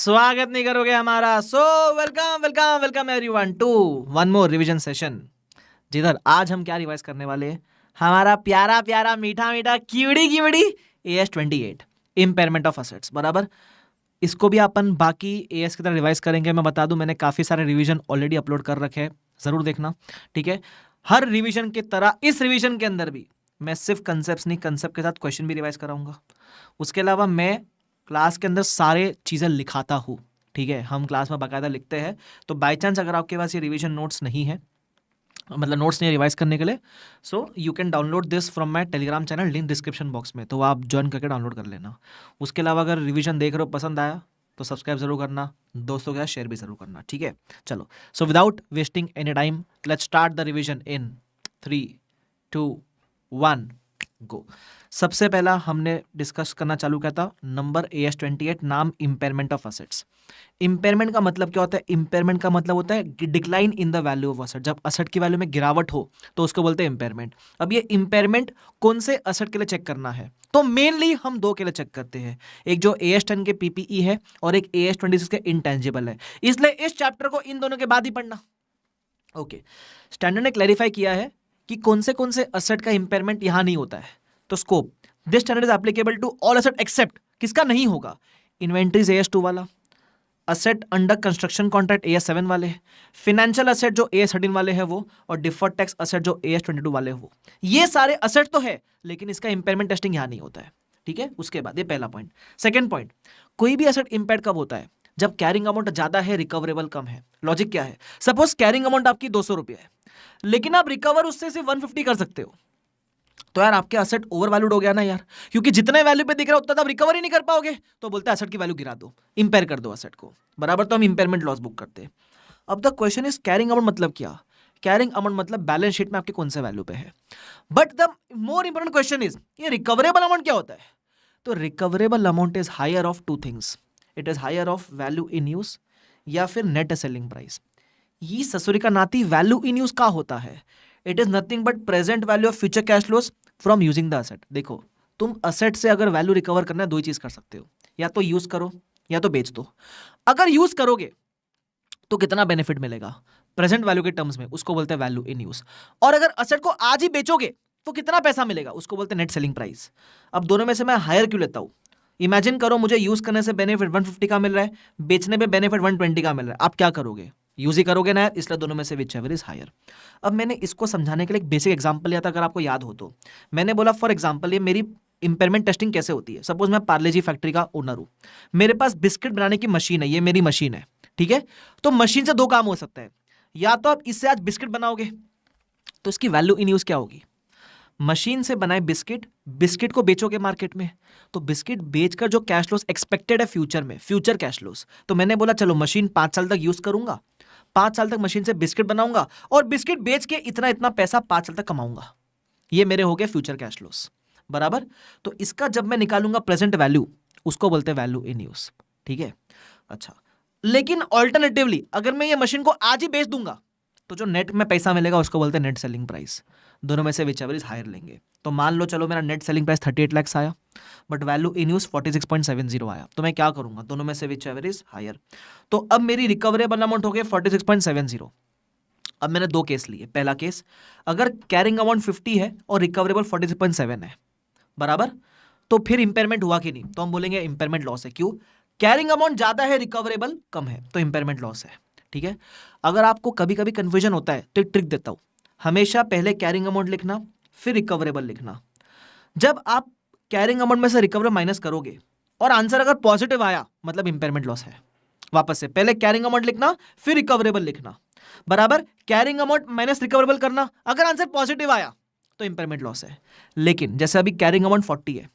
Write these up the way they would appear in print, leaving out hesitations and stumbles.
स्वागत नहीं करोगे हमारा। So welcome welcome welcome everyone to one more revision session, जिधर आज हम क्या रिवाइज करने वाले हैं, हमारा प्यारा प्यारा मीठा मीठा कीवड़ी AS28 इम्पेयरमेंट ऑफ असेट्स। बराबर, इसको भी अपन बाकी AS की तरह रिवाइज करेंगे। मैं बता दूं, मैंने काफ़ी सारे रिवीजन ऑलरेडी अपलोड कर रखे हैं, ज़रूर देखना। ठीक है, हर रिवीजन की तरह इस रिवीजन के अंदर भी मैं सिर्फ कंसेप्ट नहीं, कंसेप्ट के साथ क्वेश्चन भी रिवाइज कराऊंगा। उसके अलावा मैं क्लास के अंदर सारे चीज़ें लिखाता हूँ। ठीक है, हम क्लास में बाकायदा लिखते हैं। तो बाई चांस अगर आपके पास ये रिवीजन नोट्स नहीं है, मतलब नोट्स नहीं रिवाइज करने के लिए, so you can download this from my Telegram channel, link description box में, तो आप ज्वाइन करके डाउनलोड कर लेना। उसके अलावा अगर रिवीजन देख रहे हो, पसंद आया तो सब्सक्राइब जरूर करना, दोस्तों के साथ शेयर भी जरूर करना। ठीक है, चलो, so without wasting any time let's start the revision in 3, 2, 1 go. सबसे पहला हमने डिस्कस करना चालू किया था नंबर AS28, नाम इम्पेयरमेंट ऑफ असेट्स। इम्पेयरमेंट का मतलब क्या होता है? इम्पेयरमेंट का मतलब होता है decline in the value of asset. जब असेट की वैल्यू में गिरावट हो तो उसको बोलते हैं इम्पेयरमेंट। अब ये इम्पेयरमेंट कौन से असेट के लिए चेक करना है? तो मेनली हम दो के लिए चेक करते हैं, एक जो AS10 के PPE है और एक AS26 के इंटेंजिबल है। इसलिए इस चैप्टर को इन दोनों के बाद ही पढ़ना। ओके, स्टैंडर्ड ने क्लैरिफाई किया है कि कौन से असेट का इंपेयरमेंट यहां नहीं होता है। तो scope, this standard is applicable to all asset except, किसका नहीं होगा? इन्वेंटरीज AS2 वाला, asset under construction contract AS7 वाले, फिनेंशियल असेट जो AS13 वाले हैं वो, और डिफर्ड टैक्स असेट जो AS22 वाले हैं वो। ये सारे असेट तो है, लेकिन इसका इंपेयरमेंट टेस्टिंग यहां नहीं होता है। ठीक है, उसके बाद ये पहला पॉइंट। सेकंड पॉइंट, कोई भी असेट इंपेयर्ड कब होता है? जब कैरिंग अमाउंट ज्यादा है, रिकवरेबल कम है। लॉजिक क्या है? सपोज कैरिंग अमाउंट आपकी 200 रुपये है, लेकिन आप रिकवर उससे सिर्फ 150 कर सकते हो, तो यार आपके असेट ओवर वैल्यूड हो गया ना यार, क्योंकि जितने वैल्यू पे दिख रहा है उतना आप रिकवर ही नहीं कर पाओगे। तो बोलते हैं असेट की वैल्यू गिरा दो, इंपेयर कर दो असेट को। बराबर, तो हम इंपेयरमेंट लॉस बुक करते हैं। अब the question is carrying amount मतलब क्या? कैरिंग अमाउंट मतलब बैलेंस शीट में आपके कौन से वैल्यू पे है। But the more important question is, ये रिकवरेबल अमाउंट क्या होता है? तो recoverable amount is higher of two things, it is higher of value in use या फिर नेट सेलिंग प्राइस। ये ससुरी का नाती वैल्यू इन यूज का होता है। It is nothing but present value of future cash flows from using the asset. देखो, तुम असेट से अगर वैल्यू रिकवर करना है, दो ही चीज कर सकते हो, या तो यूज करो या तो बेच दो। अगर यूज करोगे तो कितना बेनिफिट मिलेगा प्रेजेंट वैल्यू के टर्म्स में, उसको बोलते हैं वैल्यू इन यूज। और अगर असेट को आज ही बेचोगे तो कितना पैसा मिलेगा, उसको बोलते हैं नेट सेलिंग प्राइस। अब दोनों में से मैं हायर क्यों लेता हूं? इमेजिन करो, मुझे यूज करने से बेनिफिट 150 का मिल रहा है, बेचने पे बेनिफिट 120 का मिल रहा है। आप क्या करोगे? यूज ही करोगे ना यार, इसलिए दोनों में से विच एवर इज हायर। अब मैंने इसको समझाने के लिए एक बेसिक एग्जांपल लिया था, अगर आपको याद हो तो। मैंने बोला फॉर एग्जांपल, ये मेरी इंपेयरमेंट टेस्टिंग कैसे होती है। सपोज मैं पार्ले जी फैक्ट्री का ओनर हूं, मेरे पास बिस्किट बनाने की मशीन है, ये मेरी मशीन है। ठीक है, तो मशीन से दो काम हो सकता है, या तो आप इससे आज बिस्किट बनाओगे तो इसकी वैल्यू इन यूज क्या होगी? मशीन से बनाए बिस्किट, बिस्किट को बेचोगे मार्केट में, तो बिस्किट बेचकर जो कैश फ्लोस एक्सपेक्टेड है फ्यूचर में, फ्यूचर कैश फ्लोस, तो मैंने बोला चलो मशीन 5 साल तक यूज करूंगा, 5 साल तक मशीन से बिस्किट बनाऊंगा और बिस्किट बेच के इतना इतना पैसा 5 साल तक कमाऊंगा। ये मेरे हो गए फ्यूचर कैश फ्लोस। बराबर, तो इसका जब मैं निकालूंगा प्रेजेंट वैल्यू, उसको बोलते हैं वैल्यू इन यूज। ठीक है, अच्छा, लेकिन ऑल्टरनेटिवली अगर मैं ये मशीन को आज ही बेच दूंगा तो जो नेट में पैसा मिलेगा उसको बोलते हैं नेट सेलिंग प्राइस। दोनों में से विच एवर इज हायर लेंगे। तो मान लो चलो मेरा नेट सेलिंग प्राइस 38 लाख आया, बट वैल्यू इन यूज 46.70 आया, तो मैं क्या करूंगा? दोनों में से विच एवर इज हायर। तो अब मेरी रिकवरेबल अमाउंट हो गया 46.70। अब मैंने दो केस लिए। पहला केस, अगर कैरिंग अमाउंट 50 है और रिकवरेबल 46.7 है, बराबर, तो फिर इंपेयरमेंट हुआ कि नहीं? तो हम बोलेंगे इंपेयरमेंट लॉस है। क्यों? कैरिंग अमाउंट ज्यादा है, रिकवरेबल कम है, तो इंपेयरमेंट लॉस है। ठीक है, अगर आपको कभी कभी कंफ्यूजन होता है तो एक ट्रिक देता हूं, हमेशा पहले कैरिंग अमाउंट लिखना फिर रिकवरेबल लिखना। जब आप कैरिंग अमाउंट में से रिकवरेबल माइनस करोगे और आंसर अगर पॉजिटिव आया, मतलब इंपेयरमेंट लॉस है। वापस से पहले कैरिंग अमाउंट लिखना फिर रिकवरेबल लिखना, बराबर, कैरिंग अमाउंट माइनस रिकवरेबल करना, अगर आंसर पॉजिटिव आया तो इंपेयरमेंट लॉस है। लेकिन जैसे अभी कैरिंग अमाउंट 40 है,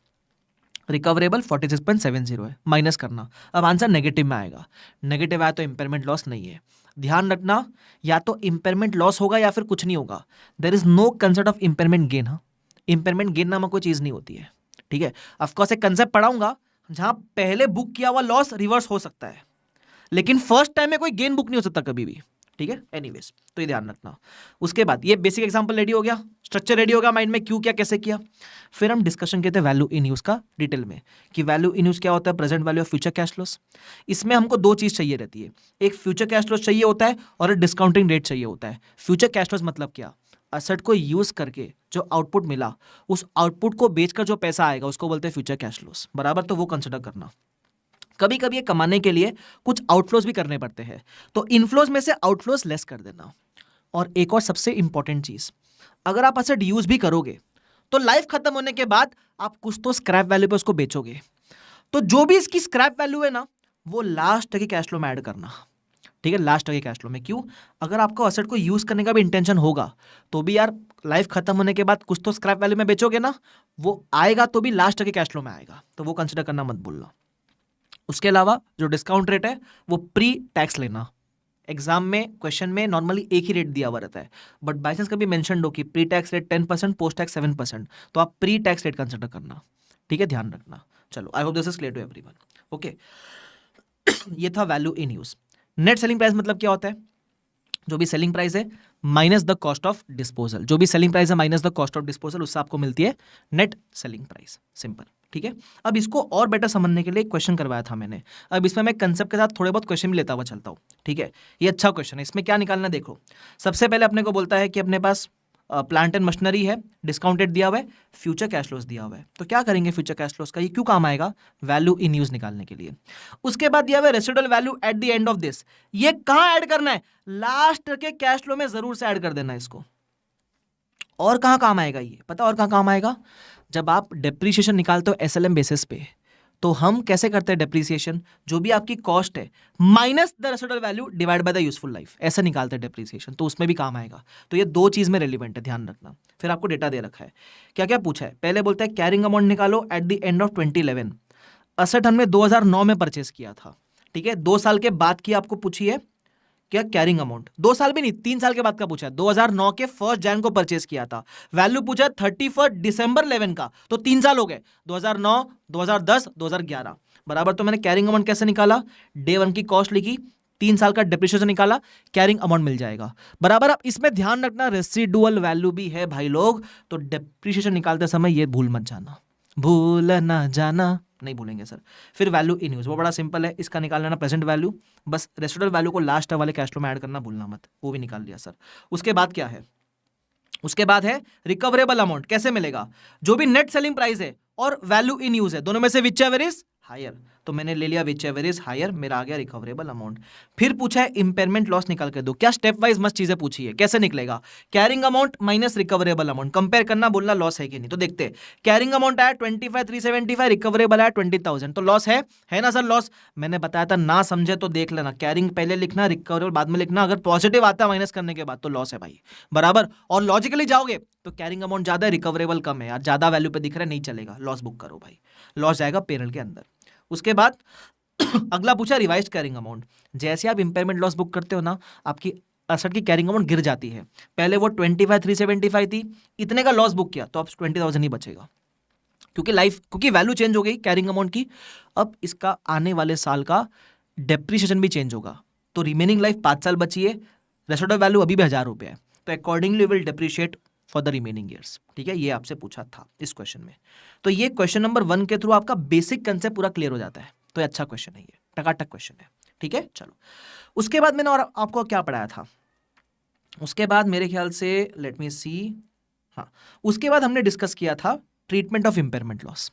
रिकवरेबल 46.70 है, माइनस करना, अब आंसर नेगेटिव में आएगा। नेगेटिव आया तो इंपेयरमेंट लॉस नहीं है। ध्यान रखना, या तो इंपेयरमेंट लॉस होगा या फिर कुछ नहीं होगा। There is no concept of impairment gain. हाँ, इंपेयरमेंट गेन नामक कोई चीज नहीं होती है। ठीक है, ऑफकोर्स एक कंसेप्ट पढ़ाऊंगा जहां पहले बुक किया हुआ लॉस रिवर्स हो सकता है, लेकिन फर्स्ट टाइम में कोई गेन बुक नहीं हो सकता कभी भी। ठीक है। एनीवेज, तो ये ध्यान रखना। उसके बाद ये बेसिक एग्जांपल रेडी हो गया, स्ट्रक्चर रेडी हो गया माइंड में, क्यों क्या कैसे किया। फिर हम डिस्कशन करते हैं वैल्यू इन यूज का डिटेल में, कि वैल्यू इन यूज क्या होता है, present value of future cash flows. इसमें हमको दो चीज चाहिए रहती है, एक फ्यूचर कैश फ्लोस चाहिए होता है और एक डिस्काउंटिंग रेट चाहिए होता है। फ्यूचर कैश फ्लोस मतलब क्या, असेट को यूज करके जो आउटपुट मिला, उस आउटपुट को बेचकर जो पैसा आएगा उसको बोलते हैं फ्यूचर कैश फ्लोस, बराबर। तो वो कंसिडर करना। कभी कभी ये कमाने के लिए कुछ आउटफ्लोज भी करने पड़ते हैं, तो इनफ्लोज में से आउटफ्लोज लेस कर देना। और एक और सबसे इंपॉर्टेंट चीज, अगर आप असेट यूज भी करोगे तो लाइफ खत्म होने के बाद आप कुछ तो स्क्रैप वैल्यू पे उसको बेचोगे, तो जो भी इसकी स्क्रैप वैल्यू है ना, वो लास्ट के कैश फ्लो में ऐड करना, ठीक है। लास्ट के कैश फ्लो में क्यों, अगर आपको असेट को यूज करने का भी इंटेंशन होगा तो भी यार लाइफ खत्म होने के बाद कुछ तो स्क्रैप वैल्यू में बेचोगे ना, वो आएगा तो भी लास्ट के कैश फ्लो में आएगा, तो वो कंसिडर करना मत भूलना। उसके अलावा जो डिस्काउंट रेट है वो प्री टैक्स लेना। एग्जाम में क्वेश्चन में नॉर्मली एक ही रेट दिया हुआ रहता है, बट बाई चांस कभी मेंशन हो कि pre tax rate 10%, post tax 7%, तो आप प्री टैक्स रेट कंसिडर करना, ठीक है, ध्यान रखना। चलो, I hope this is clear to everyone. Okay, ये था value in use. Net selling price मतलब क्या होता है, जो भी सेलिंग प्राइस है minus the cost of disposal, जो भी सेलिंग प्राइस है minus the cost of disposal, उससे आपको मिलती है नेट सेलिंग प्राइस, सिंपल, ठीक है। अब इसको और बेटर समझने के लिए क्वेश्चन करवाया था मैंने, अब इसमें मैं कंसेप्ट के साथ थोड़े बहुत क्वेश्चन भी लेता हुआ चलता हूँ, ठीक है। ये अच्छा क्वेश्चन है, इसमें क्या निकालना देखो। सबसे पहले अपने को बोलता है कि अपने पास प्लांट एंड मशीनरी है, डिस्काउंटेड दिया हुआ है, फ्यूचर कैश फ्लोस दिया हुआ है, तो क्या करेंगे फ्यूचर कैश फ्लोस का, ये क्यों काम आएगा, वैल्यू इन यूज निकालने के लिए। उसके बाद दिया हुआ है residual value at the end of this, ये कहां ऐड करना है, लास्ट के कैश फ्लो में जरूर से ऐड कर देना है इसको। और कहां काम आएगा ये पता, और कहां काम आएगा, जब आप डेप्रीशिएशन निकालते हो एसएलएम बेसिस पे, तो हम कैसे करते हैं डेप्रीसिएशन, जो भी आपकी कॉस्ट है minus the residual value divide by the useful life, ऐसे निकालते हैं डेप्रीसिएशन, तो उसमें भी काम आएगा। तो ये दो चीज में रेलिवेंट है, ध्यान रखना। फिर आपको डेटा दे रखा है, क्या क्या पूछा है, पहले बोलता है कैरिंग अमाउंट निकालो at the end of 2011। Asset हमने 2009 में परचेस किया था, ठीक है, 2 साल के बाद की आपको पूछी है क्या कैरिंग अमाउंट, 2 साल भी नहीं 3 साल के बाद का पूछा है, 2009 के 1 जनवरी को परचेस किया था, वैल्यू पूछा है 31 दिसंबर 11 का, तो 3 साल हो गए, 2009, 2010, 2011, बराबर। तो मैंने कैरिंग अमाउंट कैसे निकाला, डे 1 की कॉस्ट लिखी, 3 साल का डिप्रिसिएशन निकाला, कैरिंग अमाउंट मिल जाएगा, बराबर। अब इसमें ध्यान रखना रेसिडुअल वैल्यू भी है भाई लोग, तो डिप्रिसिएशन निकालते समय ये भूल मत जाना, भूल ना जाना, नहीं भूलेंगे सर। फिर वैल्यू इन यूज, वो बड़ा सिंपल है, इसका निकाल लेना प्रेजेंट वैल्यू, बस रेसिडुअल वैल्यू को लास्ट वाले कैश फ्लो में ऐड करना भूलना मत, वो भी निकाल लिया सर। उसके बाद क्या है, उसके बाद है रिकवरेबल अमाउंट, कैसे मिलेगा, जो भी नेट सेलिंग प्राइस है और वैल्यू इन यूज है, दोनों में से विच एवर इज हायर, तो मैंने ले लिया विच एवर इज हायर, मेरा आ गया रिकवरेबल अमाउंट। फिर पूछा है इंपेयरमेंट लॉस निकाल के दो, क्या स्टेप वाइज मस्त चीजें पूछी है, कैसे निकलेगा, carrying amount minus recoverable amount, compare करना, बोलना लॉस है कि नहीं, तो देखते हैं। कैरिंग अमाउंट आया 25,375, रिकवरेबल आया 20,000, तो लॉस है ना सर, लॉस। मैंने बताया था ना समझे तो देख लेना, कैरिंग पहले लिखना, रिकवरेबल बाद में लिखना, अगर पॉजिटिव आता है माइनस करने के बाद तो लॉस है भाई, बराबर। और लॉजिकली जाओगे तो कैरिंग अमाउंट ज्यादा है, रिकवरेबल कम है यार, ज्यादा वैल्यू पे दिख रहा है, नहीं चलेगा, लॉस बुक करो भाई, लॉस जाएगा पेरल के अंदर। उसके बाद अगला पूछा रिवाइज कैरिंग अमाउंट, जैसे आप इंपेयरमेंट लॉस बुक करते हो ना, आपकी असेट की कैरिंग अमाउंट गिर जाती है, पहले वो 25,375 थी, इतने का लॉस बुक किया तो अब 20,000 ही बचेगा, क्योंकि वैल्यू चेंज हो गई कैरिंग अमाउंट की। अब इसका आने वाले साल का डेप्रिसिएशन भी चेंज होगा, तो रिमेनिंग लाइफ 5 साल बची है, रेसिडुअल वैल्यू अभी भी 1,000 रुपये है, तो accordingly will depreciate for the remaining years, ठीक है। ये आपसे पूछा था इस क्वेश्चन में, तो ये क्वेश्चन नंबर 1 के थ्रू आपका बेसिक कंसेप्ट पूरा क्लियर हो जाता है, तो अच्छा क्वेश्चन है ये, टकाटक क्वेश्चन है, ठीक है। चलो, उसके बाद मैंने और आपको क्या पढ़ाया था, उसके बाद मेरे ख्याल से लेट मी सी, हाँ, उसके बाद हमने डिस्कस किया था ट्रीटमेंट ऑफ इंपेयरमेंट लॉस,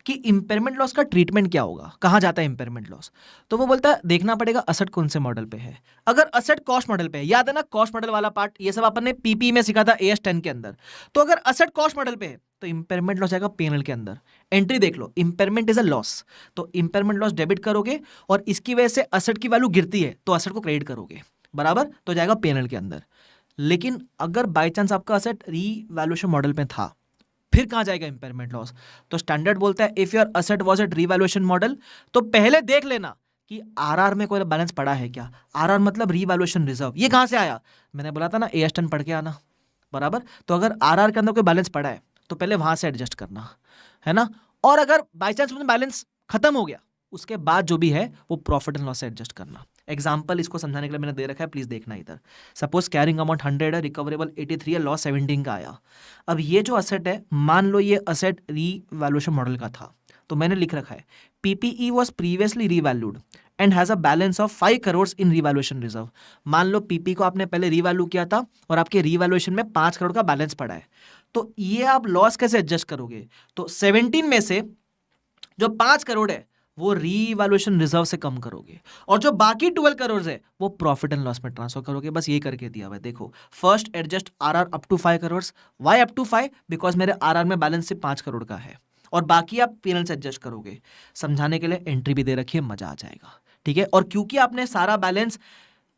कि इंपेयरमेंट लॉस का ट्रीटमेंट क्या होगा, कहाँ जाता है इंपेयरमेंट लॉस। तो वो बोलता है देखना पड़ेगा असेट कौन से मॉडल पे है, अगर असेट कॉस्ट मॉडल पे है, याद है ना कॉस्ट मॉडल वाला पार्ट, ये सब अपन ने पीपी में सीखा था AS 10 के अंदर, तो अगर असेट कॉस्ट मॉडल पे है तो इंपेयरमेंट लॉस जाएगा पीएनएल के अंदर, एंट्री देख लो, इंपेयरमेंट इज अ लॉस, तो इंपेयरमेंट लॉस डेबिट करोगे और इसकी वजह से असेट की वैल्यू गिरती है तो असेट को क्रेडिट करोगे, बराबर, तो जाएगा पीएनएल के अंदर। लेकिन अगर बाई चांस आपका असेट रीवैल्यूएशन मॉडल पे था, फिर कहां जाएगा इंपेयरमेंट लॉस, तो स्टैंडर्ड बोलता है if your asset was at revaluation model, तो पहले देख लेना कि आरआर में कोई बैलेंस पड़ा है क्या, आरआर मतलब रीवैल्यूएशन रिजर्व, ये कहां से आया, मैंने बोला था ना AS 10 पढ़ के आना, बराबर। तो अगर आरआर के अंदर कोई बैलेंस पड़ा है तो पहले वहां से एडजस्ट करना है ना, और अगर बाई चांस बैलेंस खत्म हो गया उसके बाद जो भी है वो प्रॉफिट एंड लॉस से एडजस्ट करना, एग्जाम्पल इसको समझाने के लिए मैंने दे रखा है, प्लीज देखना इधर। सपोज कैरिंग अमाउंट 100 है, रिकवरेबल 83 है, लॉस 17 का आया। अब ये जो असेट है, मान लो ये असेट रीवैल्यूएशन मॉडल का था, तो मैंने लिख रखा है PPE was previously revalued and has a balance of 5 crore in revaluation reserve. मान लो पीपी को आपने पहले रीवैल्यू किया था और आपके रीवैल्यूएशन में 5 करोड़ का बैलेंस पड़ा है, तो ये आप लॉस कैसे एडजस्ट करोगे? तो 17 में से जो 5 करोड़ है वो रीवैल्यूएशन रिजर्व से कम करोगे, और जो बाकी 12 करोड़ है वो प्रॉफिट एंड लॉस में ट्रांसफर करोगे। बस ये करके दिया हुआ है। देखो, first adjust RR up to 5 crore. Why up to 5? Because मेरे आरआर में बैलेंस सिर्फ 5 करोड़ का है, और बाकी आप पीएनएल से एडजस्ट करोगे। समझाने के लिए एंट्री भी दे रखी है, मजा आ जाएगा, ठीक है। और क्योंकि आपने सारा बैलेंस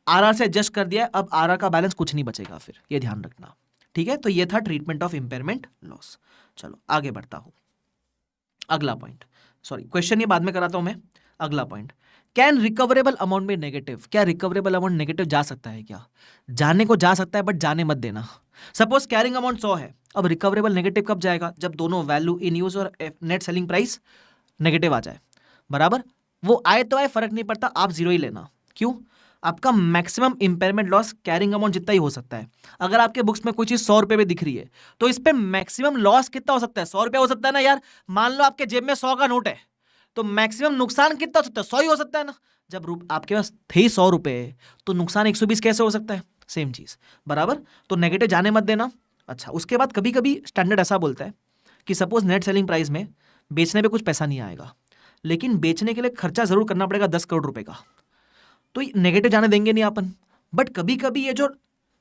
आरआर से एडजस्ट कर दिया है, अब आरआर का बैलेंस कुछ नहीं बचेगा फिर, ये ध्यान रखना, ठीक है। तो ये था ट्रीटमेंट ऑफ इंपेयरमेंट लॉस। चलो आगे बढ़ता हूं। अगला पॉइंट, सॉरी क्वेश्चन ये बाद में कराता हूं मैं। अगला पॉइंट, कैन रिकवरेबल अमाउंट में नेगेटिव? क्या रिकवरेबल अमाउंट नेगेटिव जा सकता है क्या? जाने को जा सकता है, बट जाने मत देना। सपोज कैरिंग अमाउंट 100 है, अब रिकवरेबल नेगेटिव कब जाएगा? जब दोनों वैल्यू इन यूज और नेट सेलिंग प्राइस नेगेटिव आ जाए, बराबर। वो आए तो आए, फर्क नहीं पड़ता, आप जीरो ही लेना। क्यों? आपका maximum impairment loss carrying amount जितना ही हो सकता है। अगर आपके बुक्स में कोई चीज 100 रुपए में दिख रही है, तो इस पे मैक्सिमम लॉस कितना हो सकता है? 100 रुपया हो सकता है ना यार। मान लो आपके जेब में 100 का नोट है, तो मैक्सिमम नुकसान कितना हो सकता है? 100 ही हो सकता है ना। जब आपके पास थे 100 रुपए, तो नुकसान 120 कैसे हो सकता है? सेम चीज, बराबर। तो नेगेटिव जाने मत देना। अच्छा, उसके बाद कभी कभी स्टैंडर्ड ऐसा बोलता है कि सपोज नेट सेलिंग प्राइस में बेचने पे कुछ पैसा नहीं आएगा, लेकिन बेचने के लिए खर्चा जरूर करना पड़ेगा 10 करोड़ रुपए का, तो नेगेटिव जाने देंगे नहीं अपन। बट कभी कभी ये जो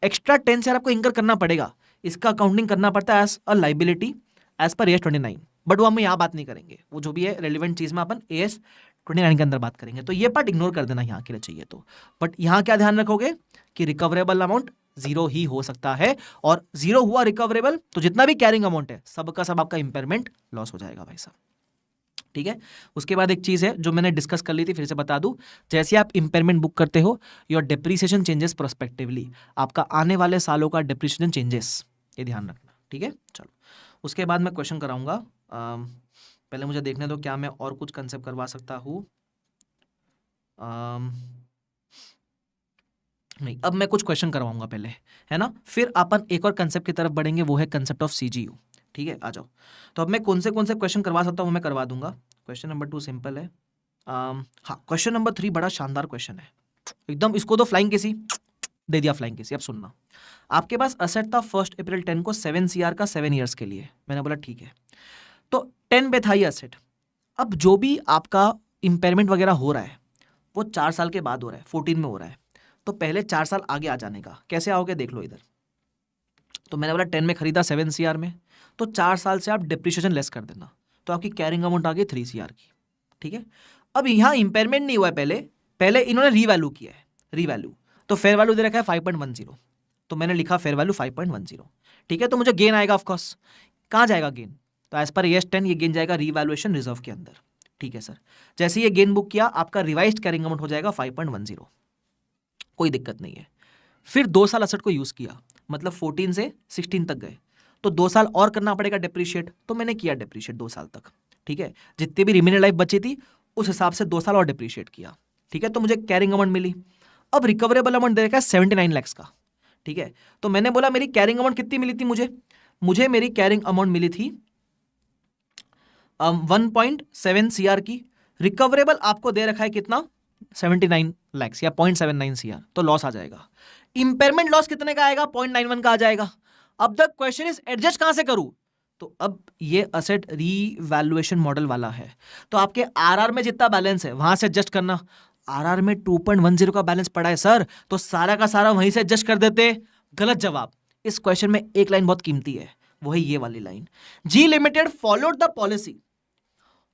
एक्स्ट्रा 10 से आपको इंकर करना पड़ेगा, इसका अकाउंटिंग करना पड़ता है as a liability as per AS 29, but वो हम यहाँ बात नहीं करेंगे। वो जो भी है रेलिवेंट चीज में अपन AS 29 के अंदर बात करेंगे, तो ये पार्ट इग्नोर कर देना यहाँ के लिए चाहिए तो। बट यहाँ क्या ध्यान रखोगे कि रिकवरेबल अमाउंट जीरो ही हो सकता है, और जीरो हुआ रिकवरेबल तो जितना भी कैरिंग अमाउंट है सबका सब आपका इंपेयरमेंट लॉस हो जाएगा भाई साहब, ठीक है। उसके बाद एक चीज है जो मैंने डिस्कस कर ली थी, फिर से बता दूं। जैसे आप इंपेयरमेंट बुक करते हो, योर डेप्रिसिएशन चेंजेस प्रोस्पेक्टिवली, आपका आने वाले सालों का डेप्रिसिएशन चेंजेस, ये ध्यान रखना, ठीक है। चलो उसके बाद मैं क्वेश्चन कराऊंगा। पहले मुझे देखने दो क्या मैं और कुछ कंसेप्ट करवा सकता हूँ। नहीं, अब मैं कुछ क्वेश्चन करवाऊंगा पहले, है ना, फिर अपन एक और कंसेप्ट की तरफ बढ़ेंगे, वो है कंसेप्ट ऑफ CGU, ठीक है। आ जाओ। तो अब मैं कौन से क्वेश्चन करवा सकता हूँ मैं करवा दूंगा। क्वेश्चन नंबर 2 सिंपल है। हाँ, क्वेश्चन नंबर 3 बड़ा शानदार क्वेश्चन है एकदम, इसको तो फ्लाइंग किसी दे दिया, फ्लाइंग किसी। अब सुनना, आपके पास असेट था 1 अप्रैल 10 को 7 CR का 7 ईयर्स के लिए। मैंने बोला ठीक है, तो 10 पे था ये असेट। अब जो भी आपका इंपेयरमेंट वगैरह हो रहा है वो 4 साल के बाद हो रहा है, 14 में हो रहा है, तो पहले 4 साल आगे आ जाने का। कैसे आओगे देख लो इधर। तो मैंने बोला 10 में खरीदा 7 CR में, तो 4 साल से आप डिप्रिसिएशन लेस कर देना, तो आपकी कैरिंग अमाउंट आ गई 3 CR की, ठीक है। अब यहाँ इंपेयरमेंट नहीं हुआ है, पहले इन्होंने रीवैल्यू किया है, रीवैल्यू, तो फेयर वैल्यू दे रखा है 5.10, तो मैंने लिखा फेयर वैल्यू 5.10, ठीक है। तो मुझे गेन आएगा ऑफकोर्स, कहाँ जाएगा गेन? तो एज पर AS 10 ये गेन जाएगा रीवैल्यूएशन रिजर्व के अंदर, ठीक है सर। जैसे ये गेन बुक किया, आपका रिवाइज्ड कैरिंग अमाउंट हो जाएगा 5.10, कोई दिक्कत नहीं है। फिर 2 साल असेट को यूज किया, मतलब 14 से 16 तक गए, तो 2 साल और करना पड़ेगा डेप्रिशिएट, तो मैंने किया डेप्रिशिएट 2 साल तक, ठीक है। जितनी भी रिमेनिंग लाइफ बची थी उस हिसाब से 2 साल और डेप्रिशिएट किया, ठीक है। तो मुझे कैरिंग अमाउंट मिली। अब रिकवरेबल अमाउंट दे रखा है 79 लाख का, ठीक है। तो मैंने बोला मेरी कैरिंग अमाउंट कितनी मिली थी मुझे मेरी कैरिंग अमाउंट मिली थी 1.7 CR की। रिकवरेबल आपको दे रखा है कितना? 79 लाख या 0.79 CR, तो लॉस आ जाएगा। इंपेयरमेंट लॉस कितने का आएगा? 0.91 का आ जाएगा। अब द क्वेश्चन इज एडजस्ट कहां से करूं? तो अब ये असेट रीवैल्यूएशन मॉडल वाला है, तो आपके आरआर में जितना बैलेंस है वहां से एडजस्ट करना। आरआर में 2.10 का बैलेंस पड़ा है सर, तो सारा का सारा वहीं से एडजस्ट कर देते। गलत जवाब। इस क्वेश्चन में एक लाइन बहुत कीमती है, वो है ये वाली line, G limited followed the policy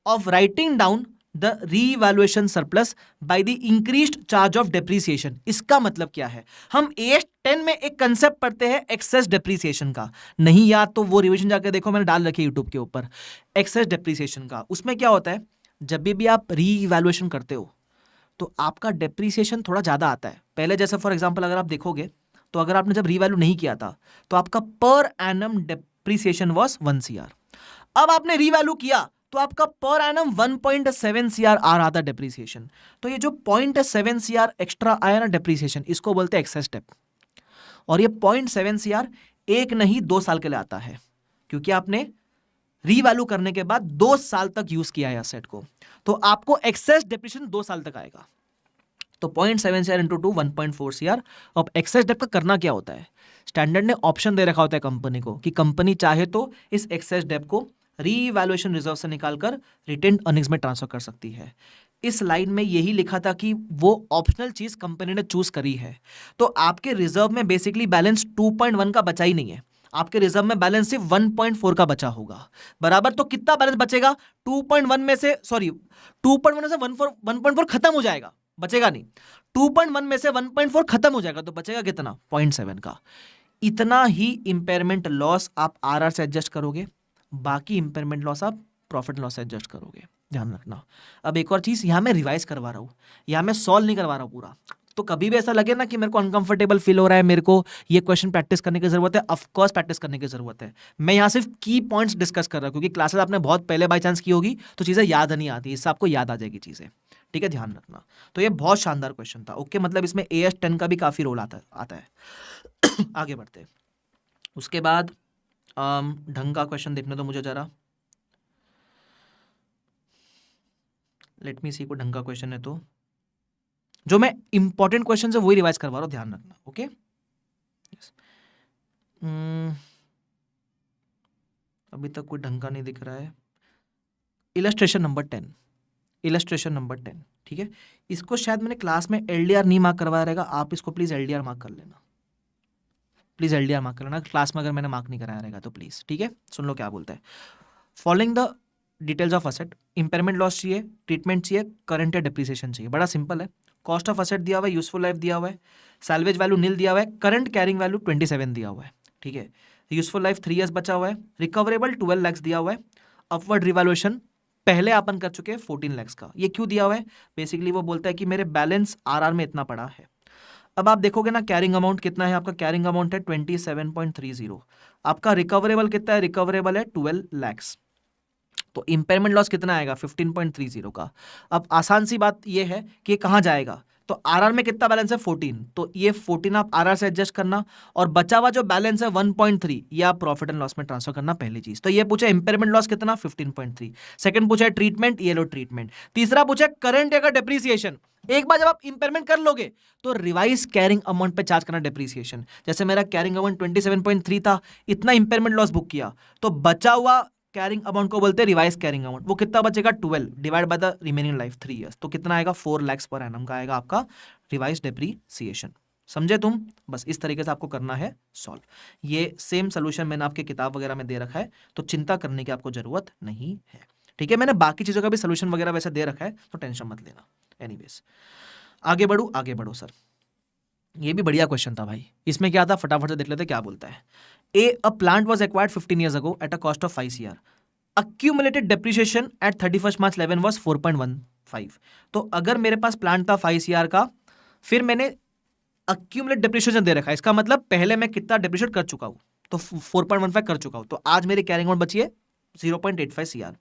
of writing down the revaluation surplus by the increased charge of depreciation. इसका मतलब क्या है? हम AS 10 में एक कंसेप्ट पढ़ते हैं एक्सेस डेप्रिसिएशन का, नहीं याद तो वो रिवीजन जाकर देखो, मैंने डाल रखी है यूट्यूब के ऊपर, एक्सेस डेप्रिसिएशन का। उसमें क्या होता है, जब भी आप रीवैल्यूएशन करते हो तो आपका डेप्रिसिएशन थोड़ा ज्यादा आता है। पहले जैसे फॉर एग्जाम्पल अगर आप देखोगे, तो अगर आपने जब रीवैल्यू नहीं किया था तो आपका per annum depreciation was 1 CR। अब आपने रीवैल्यू किया तो आपका पर एनम 1.7 सीआर आ रहा था डेप्रीसिएशन। तो ये जो 0.7 सीआर एक्स्ट्रा आया ना डेप्रीसिएशन, इसको बोलते हैं एक्सेस डेप। और ये 0.7 सीआर एक नहीं 2 साल के लिए आता है, क्योंकि आपने रीवैल्यू करने के बाद 2 साल तक यूज किया है एसेट को, तो आपको एक्सेस डेप्रिसिएशन 2 साल तक आएगा। तो 0.7 सीआर इंटू 2 1.4 सीआर। अब एक्सेस डेप का करना क्या होता है, स्टैंडर्ड ने ऑप्शन दे रखा होता है कंपनी को कि कंपनी चाहे तो इस एक्सेस डेप को रीवैल्यूएशन रिजर्व से निकालकर रिटेन्ड अर्निंग्स में ट्रांसफर कर सकती है। इस लाइन में यही लिखा था कि वो ऑप्शनल चीज कंपनी ने चूज करी है। तो आपके रिजर्व में बेसिकली बैलेंस 2.1 का बचा ही नहीं है, आपके रिजर्व में बैलेंस सिर्फ 1.4 का बचा होगा, बराबर। तो कितना बैलेंस बचेगा, 2.1 में से 1.4 खत्म हो जाएगा, बचेगा नहीं। 2.1 में से 1.4 खत्म हो जाएगा, तो बचेगा कितना, 0.7 का। इतना ही इंपेयरमेंट लॉस आप आरआर से एडजस्ट करोगे, बाकी इंपेयरमेंट लॉस आप प्रॉफिट लॉस से एडजस्ट करोगे, ध्यान रखना। अब एक और चीज, यहां मैं रिवाइज करवा रहा हूं, यहां मैं सॉल्व नहीं करवा रहा हूं पूरा। तो कभी भी ऐसा लगे ना कि मेरे को अनकंफर्टेबल फील हो रहा है, मेरे को ये क्वेश्चन प्रैक्टिस करने की जरूरत है, ऑफकोर्स प्रैक्टिस करने की जरूरत है। मैं यहाँ सिर्फ की पॉइंट्स डिस्कस कर रहा हूँ, क्योंकि क्लासेस आपने बहुत पहले बाई चांस की होगी तो चीजें याद नहीं आती, इससे आपको याद आ जाएगी चीजें, ठीक है, ध्यान रखना। तो ये बहुत शानदार क्वेश्चन था, ओके। मतलब इसमें AS10 का भी काफी रोल आता है। आगे बढ़ते हैं। उसके बाद ढंग का क्वेश्चन देखने दो मुझे जरा, लेट मी सी को ढंग का क्वेश्चन है तो जो मैं इंपॉर्टेंट क्वेश्चन है वही रिवाइज करवा रहा हूं, ध्यान रखना, ओके। अभी तक कोई ढंग का नहीं दिख रहा है। इलस्ट्रेशन नंबर 10, ठीक है। इसको शायद मैंने क्लास में LDR नहीं मार्क करवाया रहेगा, आप इसको प्लीज LDR मार्क कर लेना, प्लीज LDR मार्क कर लेना क्लास में, अगर मैंने मार्क नहीं कराया रहेगा तो प्लीज, ठीक है। सुन लो क्या बोलता है, following the details of asset, impairment loss चाहिए, ट्रीटमेंट चाहिए, करंट या डिप्रिसिएशन चाहिए। बड़ा सिंपल है, कॉस्ट ऑफ असेट दिया हुआ है, यूजफुल लाइफ दिया हुआ है, सैल्वेज वैल्यू नील दिया हुआ है, करंट कैरिंग वैल्यू 27 दिया हुआ है, ठीक है। यूजफुल लाइफ 3 ईयर्स बचा हुआ है, रिकवरेबल 12 लाख दिया हुआ है, अपवर्ड रिवैल्यूएशन पहले अपन कर चुके हैं 14 लाख का। ये क्यों दिया हुआ है, बेसिकली वो बोलता है कि मेरे बैलेंस आरआर में इतना पड़ा है। अब आप देखोगे ना कैरिंग अमाउंट कितना है, आपका कैरिंग अमाउंट है 27.30, आपका रिकवरेबल कितना है, रिकवरेबल है 12 लाख, तो इंपेयरमेंट लॉस कितना आएगा 15.30 का। अब आसान सी बात ये है कि ये कहाँ जाएगा, तो आरआर में कितना बैलेंस है 14, तो ये 14 आप आरआर से एडजस्ट करना, और बचा हुआ जो बैलेंस है 1.3 ये आप प्रॉफिट एंड लॉस में ट्रांसफर करना, पहली चीज। तो ये पूछा इंपेयरमेंट लॉस कितना 15.3, सेकंड पूछा ट्रीटमेंट, ये लो ट्रीटमेंट, तीसरा पूछा करंट या डेप्रीसिएशन। एक बार जब आप इंपेयरमेंट कर लोगे तो रिवाइज कैरिंग अमाउंट पे चार्ज करना डेप्रीसिएशन। जैसे मेरा कैरिंग अमाउंट 27.3 था, इतना इंपेयरमेंट लॉस बुक किया, तो बचा हुआ कैरिंग अमाउंट को बोलते हैं रिवाइज कैरिंग अमाउंट। वो कितना बचेगा 12 divide by the remaining life 3 years, तो कितना आएगा 4 लाख पर एनम का आएगा आपका रिवाइज डेप्रीसिएशन। समझे तुम, बस इस तरीके से आपको करना है सॉल्व। ये सेम सोल्यूशन मैंने आपके किताब वगैरह में दे रखा है, तो चिंता करने की आपको जरूरत नहीं है, ठीक है। मैंने बाकी चीजों का भी सोल्यूशन वगैरह वैसे दे रखा है, तो टेंशन मत लेना। एनीवेज आगे बढ़ो सर। ये भी बढ़िया क्वेश्चन था भाई, इसमें क्या था फटाफट से देख लेते क्या बोलता है। A plant was acquired 15 years ago at a cost of 5 CR. Accumulated depreciation at 31st March 11 was 4.15. तो अगर मेरे पास प्लांट था 5 CR का, फिर मैंने accumulated depreciation दे रखा है, इसका मतलब पहले मैं कितना depreciate कर चुका हूं, तो 4.15 कर चुका हूं, तो आज मेरी कैरिंग अमाउंट बची है 0.85 CR।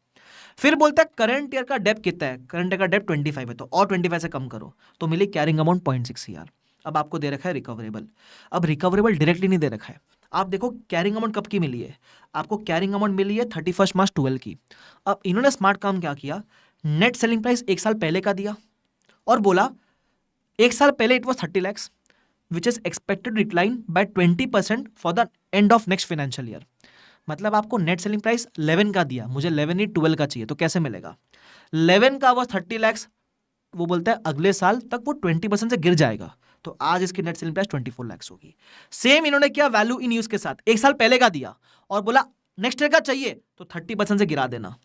फिर बोलता है करंट ईयर का डेप कितना है, करंट ईयर का डेप 25 है, तो और 25 से कम करो, तो मिली कैरिंग अमाउंट 0.6 CR। अब आपको दे रखा है रिकवरेबल, अब रिकवरेबल डायरेक्टली नहीं दे रखा है। आप देखो कैरिंग अमाउंट कब की मिली है, आपको कैरिंग अमाउंट मिली है 31 मार्च 12 की। अब इन्होंने स्मार्ट काम क्या किया, नेट सेलिंग प्राइस एक साल पहले का दिया और बोला एक साल पहले it was 30 lakh which is expected decline by 20% for the end of next financial year. मतलब आपको नेट सेलिंग प्राइस 11 का दिया, मुझे 11 नहीं 12 का चाहिए, तो कैसे मिलेगा, 11 का वॉज 30 लाख, वो बोलता है अगले साल तक वो 20% से गिर जाएगा, तो आज इसकी नेट सेलिंग प्राइस 24 लाख होगी। सेम इन्होंने किया वैल्यू इन यूज के साथ, एक साल पहले का दिया और बोला नेक्स्ट ईयर का चाहिए तो 30% से गिरा देना,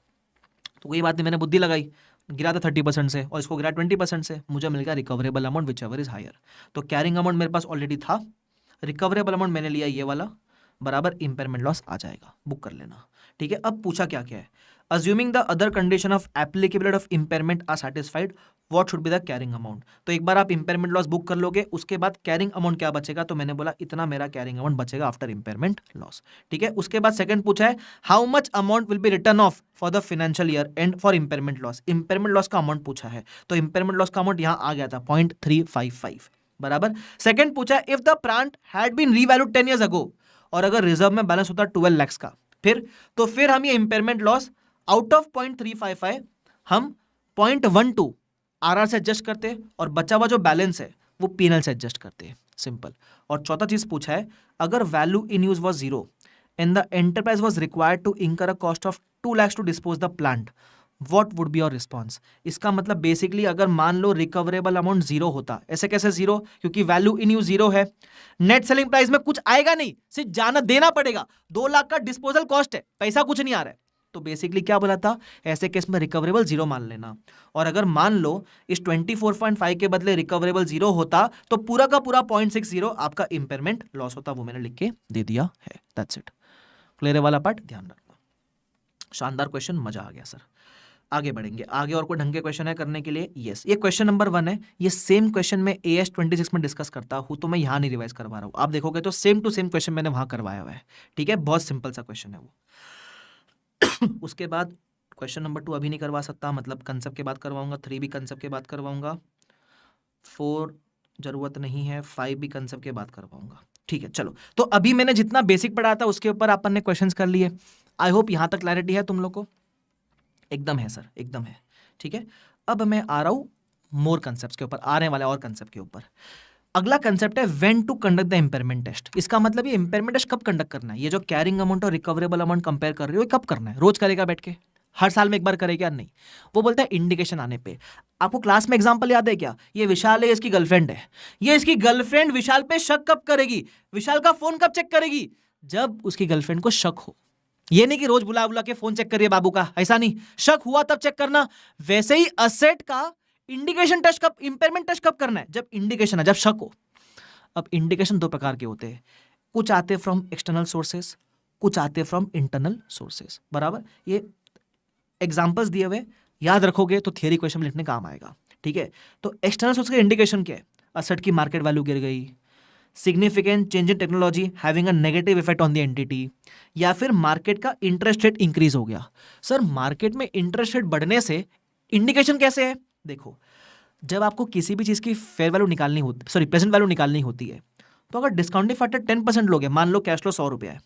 तो कोई बात नहीं, मैंने बुद्धि लगाई, गिरा था 30% से और इसको गिरा 20% से, मुझे मिल गया recoverable amount whichever is higher. तो कैरिंग अमाउंट मेरे पास ऑलरेडी था, रिकवरेबल अमाउंट मैंने लिया ये वाला, बराबर इंपेयरमेंट लॉस आ जाएगा, बुक कर लेना, ठीक है। अब पूछा क्या क्या है, assuming the other condition of applicability of impairment are satisfied, what should be the carrying amount? तो एक बार आप impairment loss बुक कर लोगे, उसके बाद carrying amount क्या बचेगा? तो मैंने बोला इतना मेरा carrying amount बचेगा आफ्टर impairment loss. ठीक है, उसके बाद सेकंड पूछा है how much amount will be written off for the financial year and for impairment loss. impairment loss का अमाउंट पूछा है, तो impairment loss का अमाउंट यहाँ आ गया था 0.355 बराबर. सेकंड पूछा है if the plant had been revalued 10 years ago, और अगर रिजर्व में बैलेंस होता 12 लाख का, फिर हम ये इम्पेयरमेंट लॉस आउट ऑफ 0.355 हम 0.12 आरआर से एडजस्ट करते और बचा हुआ जो बैलेंस है वो पीएनएल से एडजस्ट करते हैं, सिंपल. और चौथा चीज पूछा है अगर value in use was zero and the enterprise was required to incur a cost of 2 lakh to dispose the plant, what would be your response. इसका मतलब बेसिकली अगर मान लो रिकवरेबल अमाउंट जीरो होता, ऐसे कैसे जीरो, क्योंकि वैल्यू इन यूज जीरो है, net selling price में कुछ आएगा नहीं, सिर्फ जाना देना पड़ेगा, 2 लाख का डिस्पोजल कॉस्ट है, पैसा कुछ नहीं आ रहा है, तो बेसिकली क्या बोला था, ऐसे केस में रिकवरेबल जीरो मान लेना. और अगर मान लो इस 24.5 के बदले रिकवरेबल जीरो होता तो पूरा का पूरा 0.60 आपका इम्पेयरमेंट लॉस होता, वो मैंने लिख के दे दिया है. That's it. क्लियर वाला पार्ट ध्यान रखना. शानदार क्वेश्चन, मजा आ गया सर. आगे बढ़ेंगे, आगे और कोई ढंग के क्वेश्चन है करने के लिए? यस, ये क्वेश्चन नंबर 1 है. ये सेम क्वेश्चन मैं AS 26 में डिस्कस करता हूं, तो मैं यहां नहीं रिवाइज करवा रहा हूं. आप देखोगे तो सेम टू सेम क्वेश्चन मैंने वहां करवाया हुआ है. ठीक है, बहुत सिंपल सा क्वेश्चन है वो. उसके बाद क्वेश्चन नंबर 2 अभी नहीं करवा सकता, मतलब कंसेप्ट के बाद करवाऊंगा, 3 भी कंसेप्ट के बाद करवाऊंगा, 4 जरूरत नहीं है, 5 भी कंसेप्ट के बाद करवाऊंगा. ठीक है, चलो. तो अभी मैंने जितना बेसिक पढ़ा था उसके ऊपर अपन ने क्वेश्चंस कर लिए. आई होप यहां तक क्लैरिटी है तुम लोग को. एकदम है सर, एकदम है. ठीक है, अब मैं आ रहा हूं मोर कंसेप्ट के ऊपर, आने वाले और कंसेप्ट के ऊपर. अगला कंसेप्ट है when to conduct the impairment test. इसका मतलब ये इम्पेयरमेंट टेस्ट कब कंडक्ट करना है. ये जो कैरिंग अमाउंट और रिकवरेबल अमाउंट कंपेयर कर रहे हो, कब करना है? रोज करेगा बैठ के, हर साल में एक बार करेगा? नहीं, वो बोलता है इंडिकेशन आने पे. आपको क्लास में एग्जांपल याद है क्या? ये विशाल है, इसकी गर्लफ्रेंड है, ये इसकी गर्लफ्रेंड विशाल पे शक कब करेगी, विशाल का फोन कब चेक करेगी? जब उसकी गर्लफ्रेंड को शक हो. ये नहीं कि रोज बुला बुला के फोन चेक करिए बाबू का, ऐसा नहीं. शक हुआ तब चेक करना. वैसे ही असेट का इंडिकेशन टेस्ट कब, इंपेयरमेंट टेस्ट कब करना है? जब इंडिकेशन है, जब शक हो. अब इंडिकेशन 2 प्रकार के होते हैं, कुछ आते फ्रॉम एक्सटर्नल सोर्सेस, कुछ आते फ्रॉम इंटरनल सोर्सेस. बराबर, ये एग्जांपल्स दिए हुए याद रखोगे तो थियरी क्वेश्चन लिखने काम आएगा. ठीक है, तो एक्सटर्नल सोर्स का इंडिकेशन क्या है? असेट की मार्केट वैल्यू गिर गई, significant change in technology having a negative effect on the entity, या फिर मार्केट का इंटरेस्ट रेट इंक्रीज हो गया. सर मार्केट में इंटरेस्ट रेट बढ़ने से इंडिकेशन कैसे है? देखो, जब आपको किसी भी चीज की फेयर वैल्यू निकालनी होती, सॉरी प्रेजेंट वैल्यू निकालनी होती है, तो अगर डिस्काउंटिंग फैक्टर 10% लोगे, मान लो कैश फ्लो 100 रुपया है,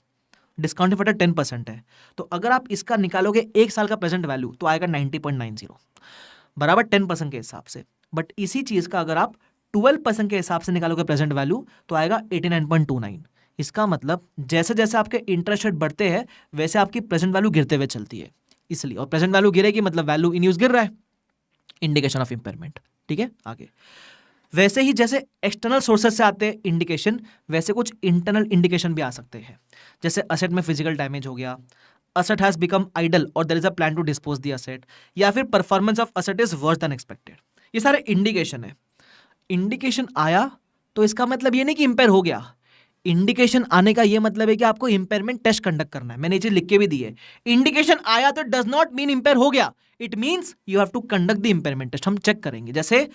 डिस्काउंटिंग फैक्टर 10% है, तो अगर आप इसका निकालोगे 1 साल का प्रेजेंट वैल्यू तो आएगा 90.90 बराबर 10% के हिसाब से. बट इसी चीज का अगर आप 12% के हिसाब से निकालोगे प्रेजेंट वैल्यू तो आएगा 89.29. इसका मतलब जैसे जैसे आपके इंटरेस्ट रेट बढ़ते हैं वैसे आपकी प्रेजेंट वैल्यू गिरते हुए चलती है, इसलिए. और प्रेजेंट वैल्यू गिरेगी मतलब वैल्यू इन यूज गिर रहा है, इंडिकेशन ऑफ इम्पेयरमेंट. ठीक है, आगे. वैसे ही जैसे एक्सटर्नल सोर्सेस से आते हैं इंडिकेशन, वैसे कुछ इंटरनल इंडिकेशन भी आ सकते हैं. जैसे असेट में फिजिकल डैमेज हो गया, असेट हैज बिकम आइडल और there is a plan to dispose the asset, या फिर performance of asset is worse than expected. ये सारे इंडिकेशन है. इंडिकेशन आया तो इसका मतलब ये नहीं कि इंपेयर हो गया. इंडिकेशन आने का ये मतलब है कि आपको इंपेयरमेंट टेस्ट कंडक्ट करना है. मैंने ये चीज लिख के भी दी है. इंडिकेशन आया तो डज नॉट मीन इंपेयर हो गया, it means you have to conduct the impairment test. हम चेक करेंगे, जैसे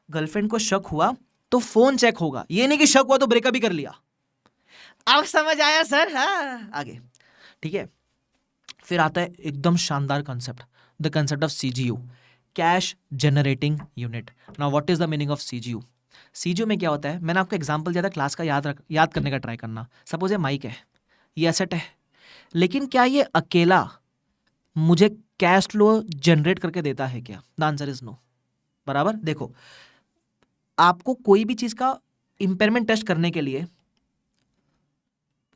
गर्लफ्रेंड को शक हुआ तो फोन चेक होगा, ये नहीं कि शक हुआ तो ब्रेकअप भी कर लिया. आप समझ आया सर? हाँ, आगे. ठीक है, फिर आता है एकदम शानदार concept, the concept of CGU, cash generating unit. Now what is the meaning of CGU? CGU में क्या होता है, मैंने आपको एग्जांपल दिया था क्लास का, याद करने का ट्राई करना. सपोज ये माइक है, ये एसेट है, लेकिन क्या ये अकेला मुझे कैश फ्लो जनरेट करके देता है क्या? The answer is no. बराबर. देखो, आपको कोई भी चीज का इंपेयरमेंट टेस्ट करने के लिए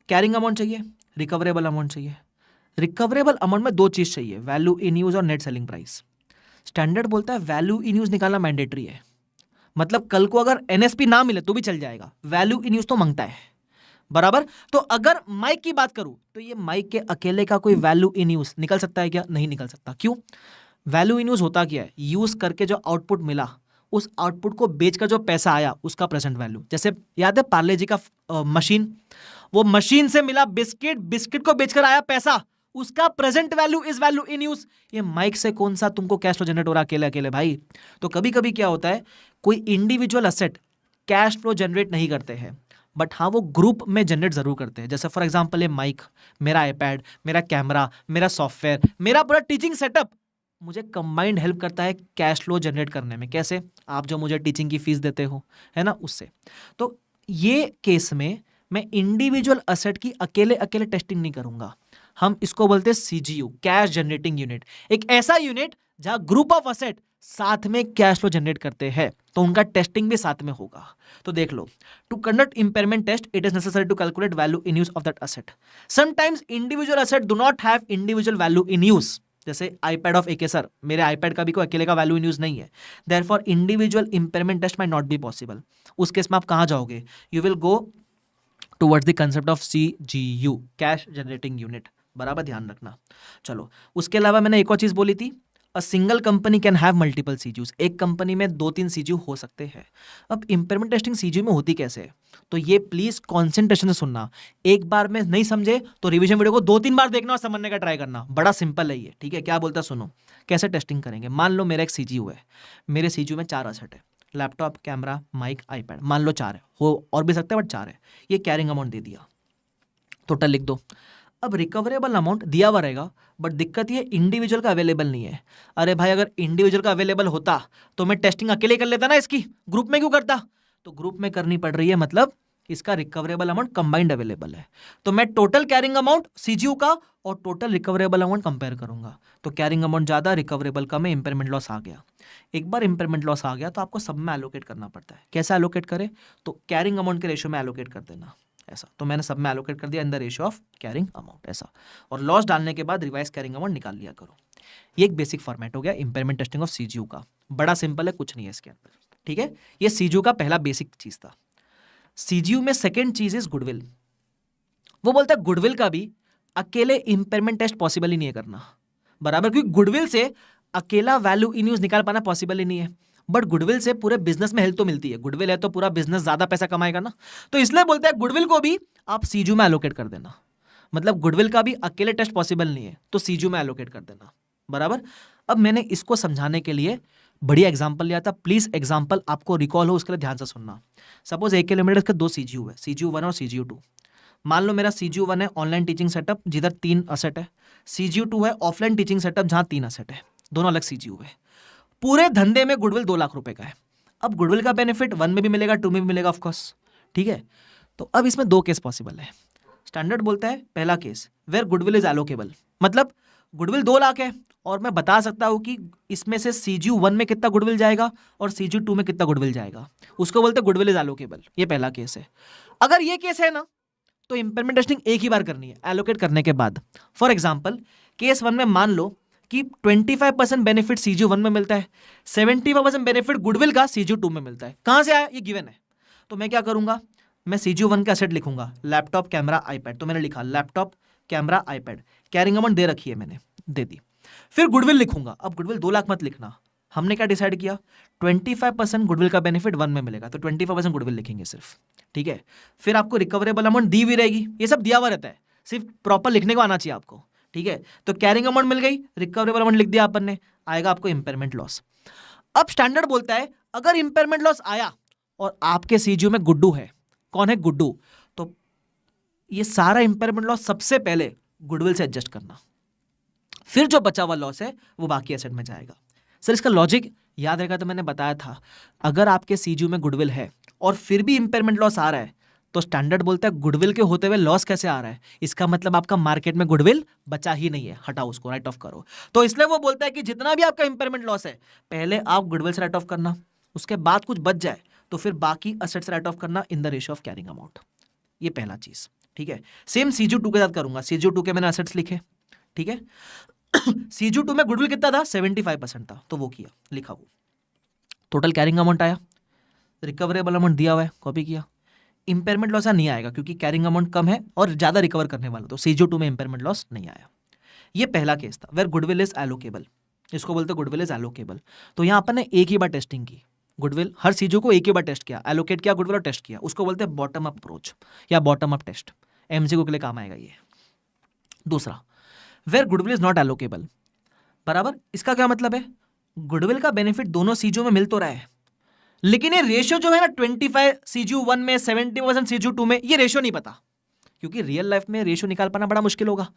कैरिंग अमाउंट चाहिए, रिकवरेबल अमाउंट चाहिए. रिकवरेबल अमाउंट में 2 चीज चाहिए, वैल्यू इन यूज और नेट सेलिंग प्राइस. स्टैंडर्ड बोलता है वैल्यू इन यूज निकालना मैंडेटरी है, मतलब कल को अगर NSP ना मिले तो भी चल जाएगा, वैल्यू इन यूज तो मांगता है. बराबर. तो अगर माइक की बात करूं तो ये माइक के अकेले का कोई वैल्यू इन यूज निकल सकता है क्या? नहीं निकल सकता. क्यों? वैल्यू इन यूज होता क्या है? यूज करके जो आउटपुट मिला, उस आउटपुट को बेचकर जो पैसा आया उसका प्रेजेंट वैल्यू. जैसे याद है पार्ले जी का मशीन, वो मशीन से मिला बिस्किट, बिस्किट को बेचकर आया पैसा, उसका present value is value in use. ये माइक से कौन सा तुमको कैश फ्लो जनरेट हो रहा अकेले अकेले भाई। तो कभी कभी क्या होता है, कोई individual asset cash flow generate नहीं करते हैं, बट हाँ वो ग्रुप में जनरेट जरूर करते हैं। जैसे फॉर एग्जांपल ये माइक, मेरा आईपैड, मेरा कैमरा, मेरा सॉफ्टवेयर, मेरा पूरा टीचिंग सेटअप मुझे कंबाइंड हेल्प करता है कैश फ्लो जनरेट करने में। कैसे? आप जो मुझे टीचिंग की फीस देते हो, है ना, उससे। तो ये केस में मैं इंडिविजुअल असेट की अकेले अकेले टेस्टिंग नहीं करूंगा। हम इसको बोलते हैं सीजीयू, कैश जनरेटिंग यूनिट। एक ऐसा यूनिट जहां ग्रुप ऑफ असेट साथ में कैश फ्लो जनरेट करते हैं, तो उनका टेस्टिंग भी साथ में होगा। तो देख लो, to conduct impairment test it is necessary to calculate value in use of that asset. Sometimes individual asset do not have individual value in use. जैसे आईपैड ऑफ एके सर, मेरे आईपैड का भी कोई अकेले का वैल्यू इन यूज नहीं है, therefore individual impairment test might not be possible. उस केस में आप कहां जाओगे? You will go towards the concept of CGU, cash generating unit. बराबर ध्यान रखना। चलो, उसके अलावा मैंने एक और चीज बोली थी, a single company can have multiple CGUs. एक कंपनी में 2-3 सीजीयू हो सकते हैं। अब इंपेयरमेंट टेस्टिंग सीजीयू में होती कैसे है, तो ये प्लीज कॉन्सेंट्रेशन से सुनना। एक बार में नहीं समझे तो रिवीजन वीडियो को 2-3 बार देखना और समझने का ट्राई करना। बड़ा सिंपल है ये, ठीक है। क्या बोलता है सुनो, कैसे टेस्टिंग करेंगे। मान लो मेरा एक सीजीयू है, मेरे सीजीयू में 4 असेट है, लैपटॉप, कैमरा, माइक, आईपैड। मान लो 4 है, हो और भी सकता है बट 4 है। ये कैरिंग अमाउंट दे दिया, टोटल लिख दो। अब रिकवरेबल अमाउंट दिया हुआ रहेगा, बट दिक्कत ये इंडिविजुअल का अवेलेबल नहीं है। अरे भाई, अगर इंडिविजुअल का अवेलेबल होता तो मैं टेस्टिंग अकेले कर लेता ना इसकी, ग्रुप में क्यों करता? तो ग्रुप में करनी पड़ रही है, मतलब इसका रिकवरेबल अमाउंट कंबाइंड अवेलेबल है। तो मैं टोटल कैरिंग अमाउंट सीजीयू का और टोटल रिकवरेबल अमाउंट कंपेयर करूंगा। तो कैरिंग अमाउंट ज्यादा, रिकवरेबल कम है, इंपेयरमेंट लॉस आ गया। एक बार इंपेयरमेंट लॉस आ गया तो आपको सब में एलोकेट करना पड़ता है। कैसे एलोकेट करें? तो कैरिंग अमाउंट के रेशियो में एलोकेट कर देना, ऐसा। तो मैंने सब में एलोकेट कर दिया इन the ratio of carrying amount, ऐसा। और लॉस डालने के बाद रिवाइज कैरिंग अमाउंट निकाल लिया करो। ये एक बेसिक फॉर्मेट हो गया इंपेयरमेंट टेस्टिंग ऑफ सीजीयू का। बड़ा सिंपल है, कुछ नहीं है इसके अंदर, ठीक है। ये सीजीयू का पहला बेसिक चीज था। सीजीयू में सेकेंड चीज इज गुडविल। वो बोलता है गुडविल का भी अकेले इंपेयरमेंट टेस्ट पॉसिबल ही नहीं है करना, बराबर, क्योंकि गुडविल से अकेला वैल्यू इन यूज निकाल पाना पॉसिबल ही नहीं है। बट गुडविल से पूरे बिजनेस में हेल्प तो मिलती है। गुडविल है तो पूरा बिजनेस ज्यादा पैसा कमाएगा ना, तो इसलिए बोलते हैं गुडविल को भी आप सीजीयू में एलोकेट कर देना। मतलब गुडविल का भी अकेले टेस्ट पॉसिबल नहीं है, तो सीजीयू में एलोकेट कर देना, बराबर। अब मैंने इसको समझाने के लिए बढ़िया एग्जांपल लिया था। प्लीज एग्जांपल आपको रिकॉल हो उसके लिए ध्यान से सुनना। सपोज AK लिमिटेड के 2 सीजीयू है, सीजीयू 1 और सीजीयू 2। मान लो मेरा सीजीयू 1 है ऑनलाइन टीचिंग सेटअप जिधर 3 असेट है, सीजीयू 2 है ऑफलाइन टीचिंग सेटअप जहां 3 असेट है, दोनों अलग सीजीयू है। पूरे धंधे में गुडविल 2 लाख रुपए का है। अब गुडविल का बेनिफिट 1 में भी मिलेगा, 2 में भी मिलेगा, ऑफकोर्स, ठीक है। तो अब इसमें 2 केस पॉसिबल है। स्टैंडर्ड बोलता है पहला case where goodwill is allocable, मतलब गुडविल 2 लाख है और मैं बता सकता हूं कि इसमें से सीजीयू 1 में कितना गुडविल जाएगा और सीजीयू 2 में कितना गुडविल जाएगा, उसको बोलते हैं गुडविल इज एलोकेबल। ये पहला केस है। अगर ये केस है ना, तो इंपेयरमेंट टेस्टिंग एक ही बार करनी है एलोकेट करने के बाद। फॉर एग्जाम्पल केस 1 में मान लो कि 25% बेनिफिट सीजीयू 1 में मिलता है, 75% बेनिफिट गुडविल का सीजीयू 2 में मिलता है। कहां से आया? ये गिवन है। तो मैं क्या करूंगा, मैं सीजीयू 1 का असेट लिखूंगा, लैपटॉप, कैमरा, आईपैड। तो मैंने लिखा laptop, camera, iPad, carrying amount दे रखी है मैंने, दे दी। फिर गुडविल लिखूंगा। अब गुडविल 2 लाख मत लिखना, हमने क्या डिसाइड किया, 25% गुडविल का बेनिफिट 1 में मिलेगा, तो 25% गुडविल लिखेंगे सिर्फ, ठीक है। फिर आपको रिकवरेबल अमाउंट दी भी रहेगी, ये सब दिया हुआ रहता है, सिर्फ प्रॉपर लिखने को आना चाहिए आपको, ठीक है। तो कैरिंग अमाउंट मिल गई, रिकवरेबल अमाउंट लिख दिया अपन ने, आएगा आपको इंपेयरमेंट लॉस। अब स्टैंडर्ड बोलता है अगर इंपेयरमेंट लॉस आया और आपके सीजीयू में गुड्डू है, कौन है? गुड्डू। तो ये सारा इंपेयरमेंट लॉस सबसे पहले गुडविल से एडजस्ट करना, फिर जो बचा हुआ लॉस है वो बाकी एसेट में जाएगा। सर इसका लॉजिक याद रहेगा तो मैंने बताया था, अगर आपके सीजीयू में गुडविल है और फिर भी इंपेयरमेंट लॉस आ रहा है, तो स्टैंडर्ड बोलता है गुडविल के होते हुए लॉस कैसे आ रहा है, इसका मतलब आपका मार्केट में गुडविल बचा ही नहीं है, हटाओ उसको, राइट ऑफ करो। तो इसलिए वो बोलता है कि जितना भी आपका इंपेयरमेंट लॉस है पहले आप गुडविल से राइट ऑफ करना, उसके बाद कुछ बच जाए तो फिर बाकी असेट्स राइट ऑफ करना इन the ratio of carrying amount. ये पहला चीज, ठीक है। सेम सीजीयू 2 के साथ करूंगा। सीजीयू 2 के मैंने असेट्स लिखे, ठीक है। सीजीयू 2 में गुडविल कितना था? 75% था, तो वो किया, लिखा वो। टोटल कैरिंग अमाउंट आया, रिकवरेबल अमाउंट दिया हुआ है, कॉपी किया। इंपेयरमेंट लॉस नहीं आएगा क्योंकि कैरिंग अमाउंट कम है और ज्यादा रिकवर करने वाला, तो सीजीयू 2 में इंपेयरमेंट लॉस नहीं आया। ये पहला केस था वेयर गुडविल इज एलोकेबल, इसको बोलते हैं गुडविल इज एलोकेबल। तो यहाँ अपन ने एक ही बार टेस्टिंग की, गुडविल हर सीजीयू को एक ही बार टेस्ट किया, एलोकेट किया गुडविल और टेस्ट किया, उसको बोलते हैं बॉटम अप अप्रोच या बॉटम अप टेस्ट। एमसीक्यू के लिए काम आएगा ये। दूसरा, where goodwill is not allocable. बराबर, इसका क्या मतलब है, गुडविल का बेनिफिट दोनों सीजीओ में मिल तो रहा है, लेकिन ये रेशियो जो है ना 25 CGU1 में 70% CGU2 में, ये रेशियो नहीं पता, क्योंकि रियल लाइफ में रेशियो निकाल पाना बड़ा मुश्किल होगा।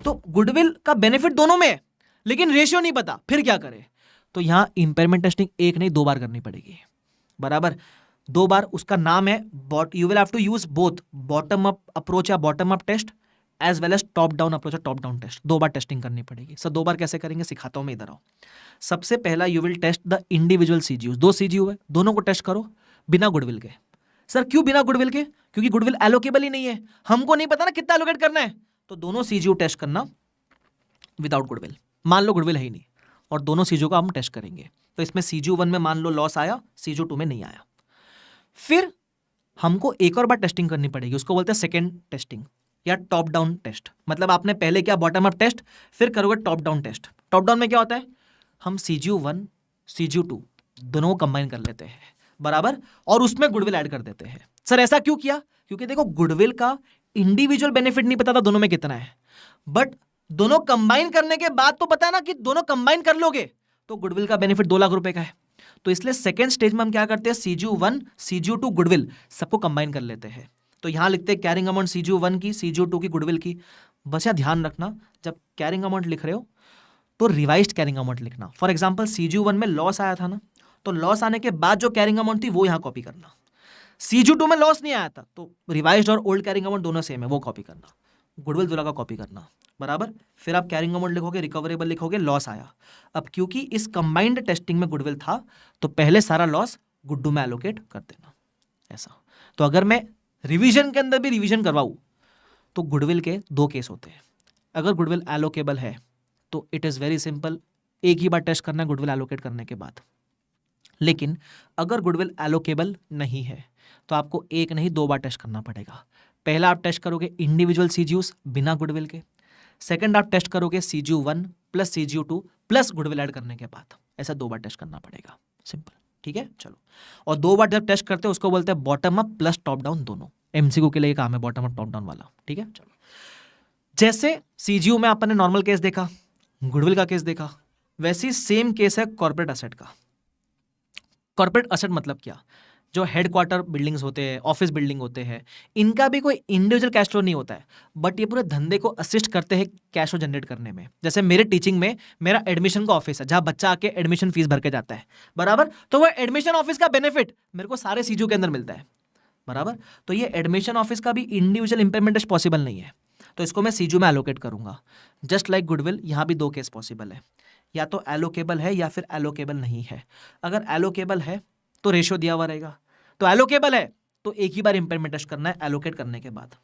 तो गुडविल का बेनिफिट दोनों में है, लेकिन रेशियो नहीं पता, फिर क्या करे, तो यहां इंपेयरमेंट टेस्टिंग एक नहीं 2 बार करनी पड़ेगी। बराबर, 2 बार, उसका नाम है you will have to use both bottom up approach या bottom up test as well as top down approach या टॉप डाउन टेस्ट। 2 बार टेस्टिंग करनी पड़ेगी। सर 2 बार कैसे करेंगे, सिखाता हूं मैं, इधर आओ। सबसे पहला you will test the individual CGU. 2 CGU है, दोनों को टेस्ट करो बिना गुडविल के। सर क्यों बिना गुडविल के, क्योंकि गुडविल एलोकेबल ही नहीं है, हमको नहीं पता ना कितना एलोकेट करना है, तो दोनों सीजीयू टेस्ट करना विदाउट गुडविल। मान लो गुडविल है ही नहीं और दोनों सीजीयू का हम टेस्ट करेंगे, तो इसमें CGU1 में मान लो लॉस आया, CGU2 में नहीं आया, फिर हमको एक और बार टेस्टिंग करनी पड़ेगी, उसको बोलते हैं सेकेंड टेस्टिंग या टॉप डाउन टेस्ट। मतलब आपने पहले किया बॉटम अप टेस्ट, फिर करोगे top down test. Top down में क्या होता है, हम CGU1 CGU2 दोनों को कंबाइन कर लेते हैं, बराबर, और उसमें गुडविल ऐड कर देते हैं। सर ऐसा क्यों किया, क्योंकि देखो गुडविल का इंडिविजुअल बेनिफिट नहीं पता था दोनों में कितना है, बट दोनों कंबाइन करने के बाद तो पता है ना कि दोनों कंबाइन कर लोगे तो गुडविल का बेनिफिट 2 लाख रुपए का है। तो इसलिए सेकेंड स्टेज में हम क्या करते हैं, CGU1 CGU2 गुडविल सबको कंबाइन कर लेते हैं। तो यहां लिखते हैं कैरिंग अमाउंट CGU1 की, CGU2 की, गुडविल की। बस यहाँ ध्यान रखना, जब कैरिंग अमाउंट लिख रहे हो तो रिवाइज्ड कैरिंग अमाउंट लिखना। फॉर एग्जांपल CGU1 में लॉस आया था ना, तो लॉस आने के बाद जो कैरिंग अमाउंट थी वो यहां कॉपी करना। CGU2 में लॉस नहीं आया था, तो रिवाइज्ड और ओल्ड कैरिंग अमाउंट दोनों सेम है, वो कॉपी करना। गुडविल दोनों का कॉपी करना, बराबर। फिर आप कैरिंग अमाउंट लिखोगे, रिकवरेबल लिखोगे, लॉस आया। अब क्योंकि इस कंबाइंड टेस्टिंग में गुडविल था, तो पहले सारा लॉस गुड्डू में एलोकेट कर देना, ऐसा। तो अगर मैं रिवीजन के अंदर भी रिवीजन करवाऊं तो गुडविल के 2 केस होते हैं। अगर गुडविल एलोकेबल है तो इट इज़ वेरी सिंपल, एक ही बार टेस्ट करना है गुडविल एलोकेट करने के बाद। लेकिन अगर गुडविल एलोकेबल नहीं है तो आपको एक नहीं 2 बार टेस्ट करना पड़ेगा। पहला आप टेस्ट करोगे इंडिविजुअल CGUs बिना गुडविल के, सेकंड आप टेस्ट करोगे CGU1 plus CGU2 plus goodwill add करने के बाद। ऐसा 2 बार टेस्ट करना पड़ेगा, सिंपल, ठीक है। चलो, और 2 बार जब टेस्ट करते हैं उसको बोलते हैं bottom up plus top down दोनों। MCQ के लिए काम है बॉटम अप टॉप डाउन वाला, ठीक है। चलो, जैसे CGU में आपने नॉर्मल केस देखा, गुडविल का केस देखा, वैसे ही सेम केस है कॉर्पोरेट असेट का। कॉर्पोरेट असेट मतलब क्या, जो हेडक्वार्टर बिल्डिंग्स होते हैं, ऑफिस बिल्डिंग होते हैं, इनका भी कोई इंडिविजुअल कैश फ्लो नहीं होता है, बट ये पूरे धंधे को असिस्ट करते हैं कैश फ्लो जनरेट करने में। जैसे मेरे टीचिंग में मेरा एडमिशन का ऑफिस है, जहां बच्चा आके एडमिशन फीस भर के जाता है, बराबर। तो वो एडमिशन ऑफिस का बेनिफिट मेरे को सारे CGU के अंदर मिलता है, बराबर। तो ये एडमिशन ऑफिस का भी इंडिविजुअल इंप्लीमेंटेशन पॉसिबल नहीं है, तो इसको मैं CGU में एलोकेट करूंगा। जस्ट लाइक गुडविल, यहाँ भी 2 केस पॉसिबल है, या तो एलोकेबल है या फिर एलोकेबल नहीं है। अगर एलोकेबल है तो रेशियो दिया हुआ रहेगा, तो एलोकेबल है तो एक ही बार इंपेयरमेंट टेस्ट करना है एलोकेट करने के बाद।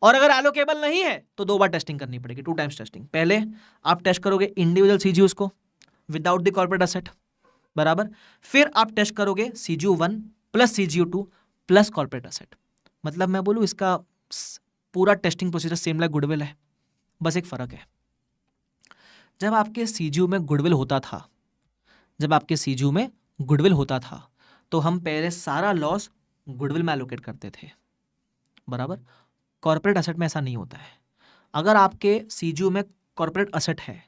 और अगर एलोकेबल नहीं है तो 2 बार टेस्टिंग करनी पड़ेगी, 2 टाइम्स टेस्टिंग। पहले आप टेस्ट करोगे इंडिविजुअल CGUs को विदाउट द कॉर्पोरेट असेट, बराबर। फिर आप टेस्ट करोगे CGU1 plus CGU2 plus corporate asset. मतलब मैं बोलूँ इसका पूरा testing procedure same like goodwill है, बस एक फर्क है। जब आपके CGU में गुडविल होता था, तो हम पहले सारा लॉस गुडविल में एलोकेट करते थे, बराबर। कॉर्पोरेट असेट में ऐसा नहीं होता है। अगर आपके CGU में कॉर्पोरेट असेट है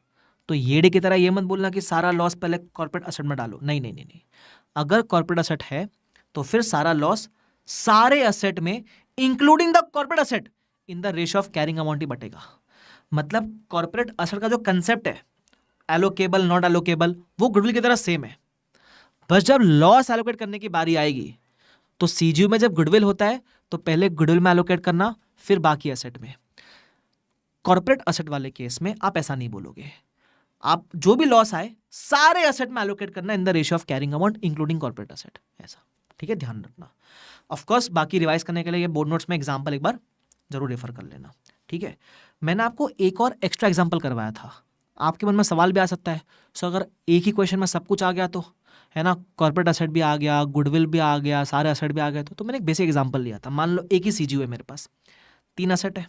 तो येडे की तरह ये मत बोलना कि सारा लॉस पहले कॉर्पोरेट असेट में डालो, नहीं नहीं नहीं नहीं। अगर कॉर्पोरेट असेट है तो फिर सारा लॉस सारे असेट में including the corporate asset in the ratio of carrying amount ही बटेगा। मतलब कॉर्पोरेट असेट का जो कंसेप्ट है एलोकेबल नॉट एलोकेबल, वो गुडविल की तरह सेम है, बस जब लॉस एलोकेट करने की बारी आएगी तो CGU में जब गुडविल होता है तो पहले गुडविल में एलोकेट करना, फिर बाकी असेट में। कॉर्पोरेट असेट वाले केस में आप ऐसा नहीं बोलोगे, आप जो भी लॉस आए सारे असेट में एलोकेट करना इन the ratio of carrying amount including corporate asset, ऐसा, ठीक है। ध्यान रखना। ऑफ कोर्स बाकी रिवाइज करने के लिए ये बोर्ड नोट्स में एग्जांपल एक बार जरूर रेफर कर लेना, ठीक है। मैंने आपको एक और एक्स्ट्रा एग्जांपल करवाया था, आपके मन में सवाल भी आ सकता है, सो अगर एक ही क्वेश्चन में सब कुछ आ गया तो, है ना, कॉर्पोरेट असेट भी आ गया, गुडविल भी आ गया, सारे असेट भी आ गए, तो मैंने एक बेसिक एग्जांपल लिया था। मान लो एक ही CGU है मेरे पास, 3 असेट है,